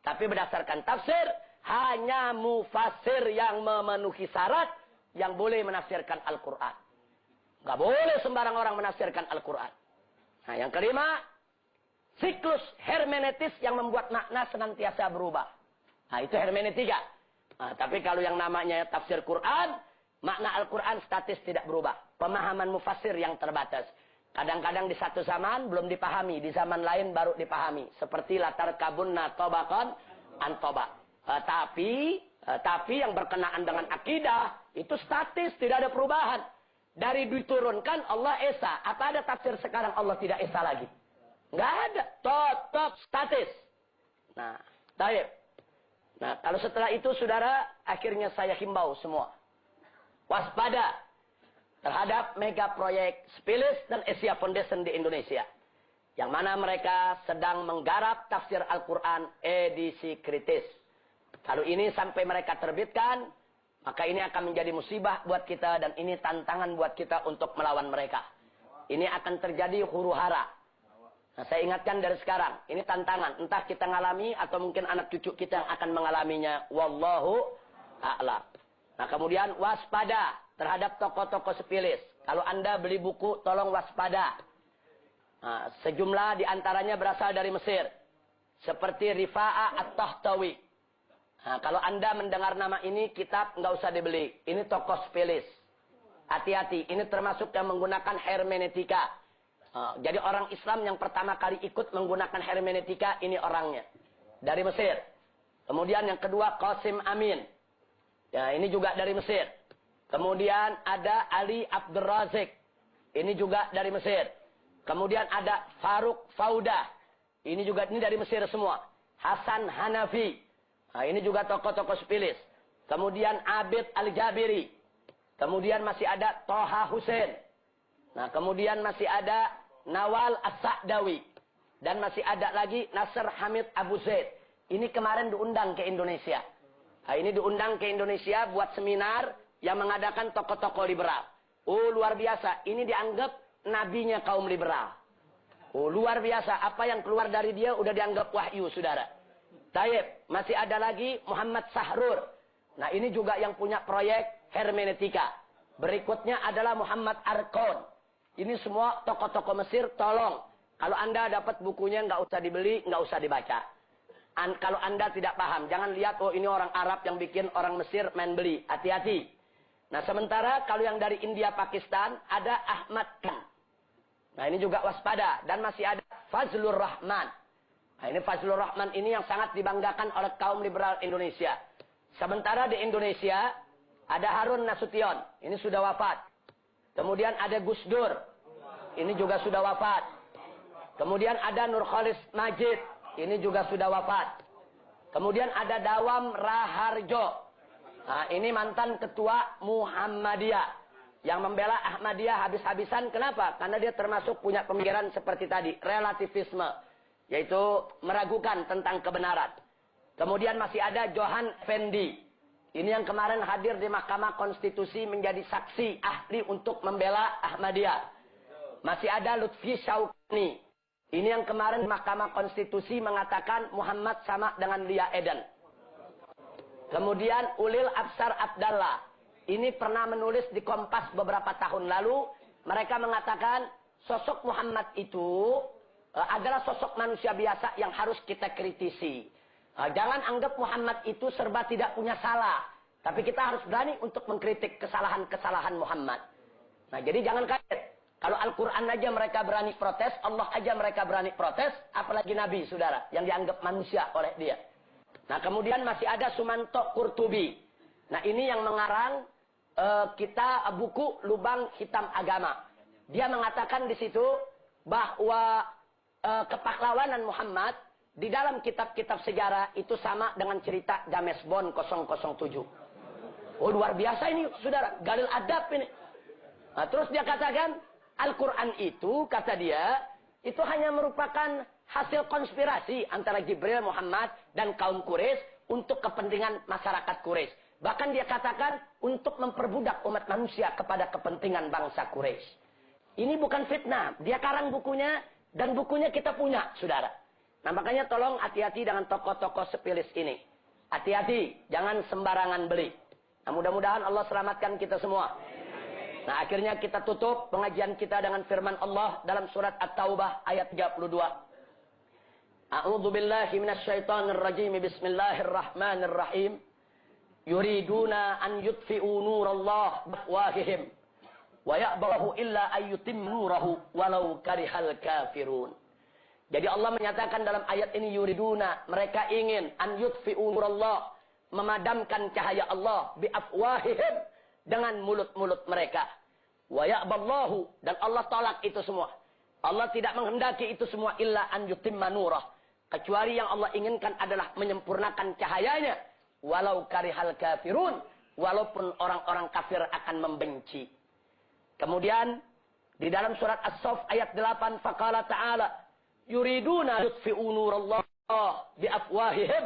Tapi berdasarkan tafsir, hanya mufassir yang memenuhi syarat yang boleh menafsirkan Al-Quran. Nggak boleh sembarang orang menafsirkan Al-Quran. Nah, yang kelima, siklus hermeneutis yang membuat makna senantiasa berubah. Nah, itu hermeneutika. Nah, tapi kalau yang namanya tafsir Quran, makna Al-Quran statis tidak berubah. Pemahaman mufassir yang terbatas. Kadang-kadang di satu zaman belum dipahami, di zaman lain baru dipahami. Seperti latar kabunna tobakon antobak. Tapi yang berkenaan dengan akidah, itu statis, tidak ada perubahan. Dari diturunkan Allah Esa. Apa ada tafsir sekarang Allah tidak Esa lagi? Nggak ada. Tetap statis. Nah, taib. Nah, kalau setelah itu, saudara, akhirnya saya himbau semua. Waspada terhadap mega proyek Spilis dan Asia Foundation di Indonesia. Yang mana mereka sedang menggarap tafsir Al-Quran edisi kritis. Kalau ini sampai mereka terbitkan, maka ini akan menjadi musibah buat kita dan ini tantangan buat kita untuk melawan mereka. Ini akan terjadi huru-hara. Nah, saya ingatkan dari sekarang, ini tantangan. Entah kita ngalami atau mungkin anak cucu kita yang akan mengalaminya. Wallahu a'lam. Nah, kemudian waspada terhadap tokoh-tokoh Spilis. Kalau Anda beli buku, tolong waspada. Nah, sejumlah diantaranya berasal dari Mesir. Seperti Rifa'ah At-Tahtawi. Nah, kalau Anda mendengar nama ini, kitab nggak usah dibeli. Ini tokoh Spilis. Hati-hati, ini termasuk yang menggunakan hermeneutika. Jadi orang Islam yang pertama kali ikut menggunakan hermeneutika, ini orangnya. Dari Mesir. Kemudian yang kedua, Qasim Amin. Ya, ini juga dari Mesir. Kemudian ada Ali Abdul Razik. Ini juga dari Mesir. Kemudian ada Faruk Faudah. Ini juga ini dari Mesir semua. Hasan Hanafi. Nah, ini juga tokoh-tokoh Spilis. Kemudian Abid Al-Jabiri. Kemudian masih ada Toha Hussein. Nah, kemudian masih ada Nawal As-Sa'dawi. Dan masih ada lagi Nasr Hamid Abu Zaid. Ini kemarin diundang ke Indonesia. Nah, ini diundang ke Indonesia buat seminar yang mengadakan tokoh-tokoh liberal. Oh, luar biasa. Ini dianggap nabinya kaum liberal. Oh, luar biasa. Apa yang keluar dari dia udah dianggap wahyu, saudara. Taib. Masih ada lagi Muhammad Sahrur. Nah, ini juga yang punya proyek hermeneutika. Berikutnya adalah Muhammad Arkon. Ini semua tokoh-tokoh Mesir, tolong. Kalau Anda dapat bukunya, nggak usah dibeli, nggak usah dibaca. Kalau Anda tidak paham, jangan lihat, oh ini orang Arab yang bikin orang Mesir main beli. Hati-hati. Nah, sementara kalau yang dari India, Pakistan, ada Ahmad Khan. Nah, ini juga waspada. Dan masih ada Fazlur Rahman. Nah, ini Fazlur Rahman ini yang sangat dibanggakan oleh kaum liberal Indonesia. Sementara di Indonesia, ada Harun Nasution. Ini sudah wafat. Kemudian ada Gus Dur. Ini juga sudah wafat. Kemudian ada Nurkholis Majid. Ini juga sudah wafat. Kemudian ada Dawam Raharjo. Nah, ini mantan ketua Muhammadiyah. Yang membela Ahmadiyah habis-habisan. Kenapa? Karena dia termasuk punya pemikiran seperti tadi. Relativisme. Yaitu meragukan tentang kebenaran. Kemudian masih ada Johan Effendi. Ini yang kemarin hadir di Mahkamah Konstitusi menjadi saksi ahli untuk membela Ahmadiyah. Masih ada Lutfi Syauqani. Ini yang kemarin di Mahkamah Konstitusi mengatakan Muhammad sama dengan Lia Eden. Kemudian Ulil Absar Abdallah. Ini pernah menulis di Kompas beberapa tahun lalu. Mereka mengatakan sosok Muhammad itu adalah sosok manusia biasa yang harus kita kritisi. Jangan anggap Muhammad itu serba tidak punya salah. Tapi kita harus berani untuk mengkritik kesalahan-kesalahan Muhammad. Nah, jadi jangan kaget. Kalau Al-Quran aja mereka berani protes, Allah aja mereka berani protes, apalagi Nabi, saudara, yang dianggap manusia oleh dia. Nah, kemudian masih ada Sumanto Qurtubi. Nah, ini yang mengarang kita buku Lubang Hitam Agama. Dia mengatakan di situ bahwa kepahlawanan Muhammad di dalam kitab-kitab sejarah itu sama dengan cerita James Bond 007. Oh, luar biasa ini, saudara. Galil adab ini. Nah, terus dia katakan, Al-Quran itu, kata dia, itu hanya merupakan hasil konspirasi antara Jibril Muhammad dan kaum Quraisy untuk kepentingan masyarakat Quraisy. Bahkan dia katakan untuk memperbudak umat manusia kepada kepentingan bangsa Quraisy. Ini bukan fitnah. Dia karang bukunya dan bukunya kita punya, saudara. Nah makanya tolong hati-hati dengan tokoh-tokoh sepilis ini. Hati-hati, jangan sembarangan beli. Nah mudah-mudahan Allah selamatkan kita semua. Nah akhirnya kita tutup pengajian kita dengan firman Allah dalam surat At-Taubah ayat 32. A'udzu billahi minasyaitonir rajim. Bismillahirrahmanirrahim. Yuriduna an yutfi'u nurallah biafwahihim wa ya'bahu illa ayyutimmu nurahu walau karihal kafirun. Jadi Allah menyatakan dalam ayat ini yuriduna, mereka ingin an yutfi'u nurallah, memadamkan cahaya Allah biafwahihim, dengan mulut-mulut mereka. Wa ya'ballahu, dan Allah tolak itu semua. Allah tidak menghendaki itu semua illa an yutimma nurah, kecuali yang Allah inginkan adalah menyempurnakan cahayanya. Walau karihal kafirun, walaupun orang-orang kafir akan membenci. Kemudian di dalam surat As-Saff ayat 8 faqala ta'ala yuriduna yutfi'u nurallah biafwahihim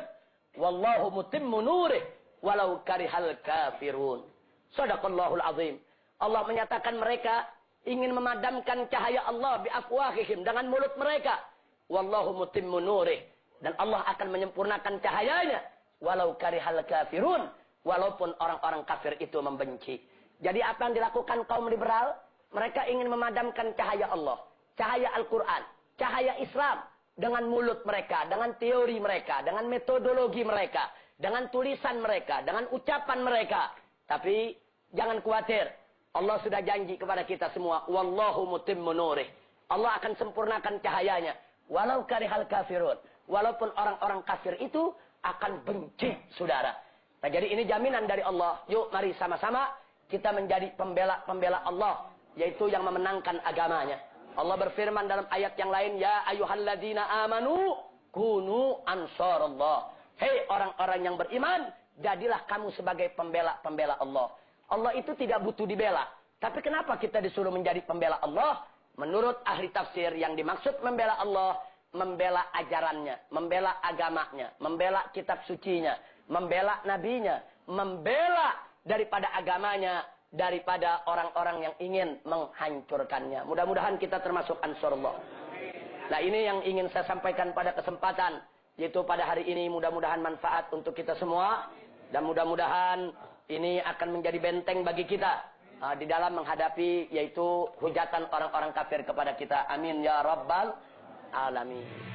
wallahu mutimmu nurih walau karihal kafirun. Shadaqallahul azim. Allah menyatakan mereka ingin memadamkan cahaya Allah biafwahihim, dengan mulut mereka. Wallahu mutimmu nurih, dan Allah akan menyempurnakan cahayanya. Walau karihal kafirun, walaupun orang-orang kafir itu membenci. Jadi apa yang dilakukan kaum liberal? Mereka ingin memadamkan cahaya Allah, cahaya Al-Quran, cahaya Islam, dengan mulut mereka, dengan teori mereka, dengan metodologi mereka, dengan tulisan mereka, dengan ucapan mereka. Tapi jangan khawatir, Allah sudah janji kepada kita semua, wallahu mutimmu nurih. Allah akan sempurnakan cahayanya, walau karihal kafirun, walaupun orang-orang kafir itu akan benci, saudara. Nah, jadi ini jaminan dari Allah. Yuk, mari sama-sama kita menjadi pembela-pembela Allah, yaitu yang memenangkan agamanya. Allah berfirman dalam ayat yang lain, ya ayyuhalladzina amanu kunu ansarallah. Hei orang-orang yang beriman, jadilah kamu sebagai pembela-pembela Allah. Allah itu tidak butuh dibela. Tapi kenapa kita disuruh menjadi pembela Allah? Menurut ahli tafsir, yang dimaksud membela Allah, membela ajarannya, membela agamanya, membela kitab sucinya, membela nabinya, membela daripada agamanya, daripada orang-orang yang ingin menghancurkannya. Mudah-mudahan kita termasuk Ansarullah. Nah ini yang ingin saya sampaikan pada kesempatan, yaitu pada hari ini. Mudah-mudahan manfaat untuk kita semua, dan mudah-mudahan ini akan menjadi benteng bagi kita di dalam menghadapi yaitu hujatan orang-orang kafir kepada kita. Amin ya rabbal alamin.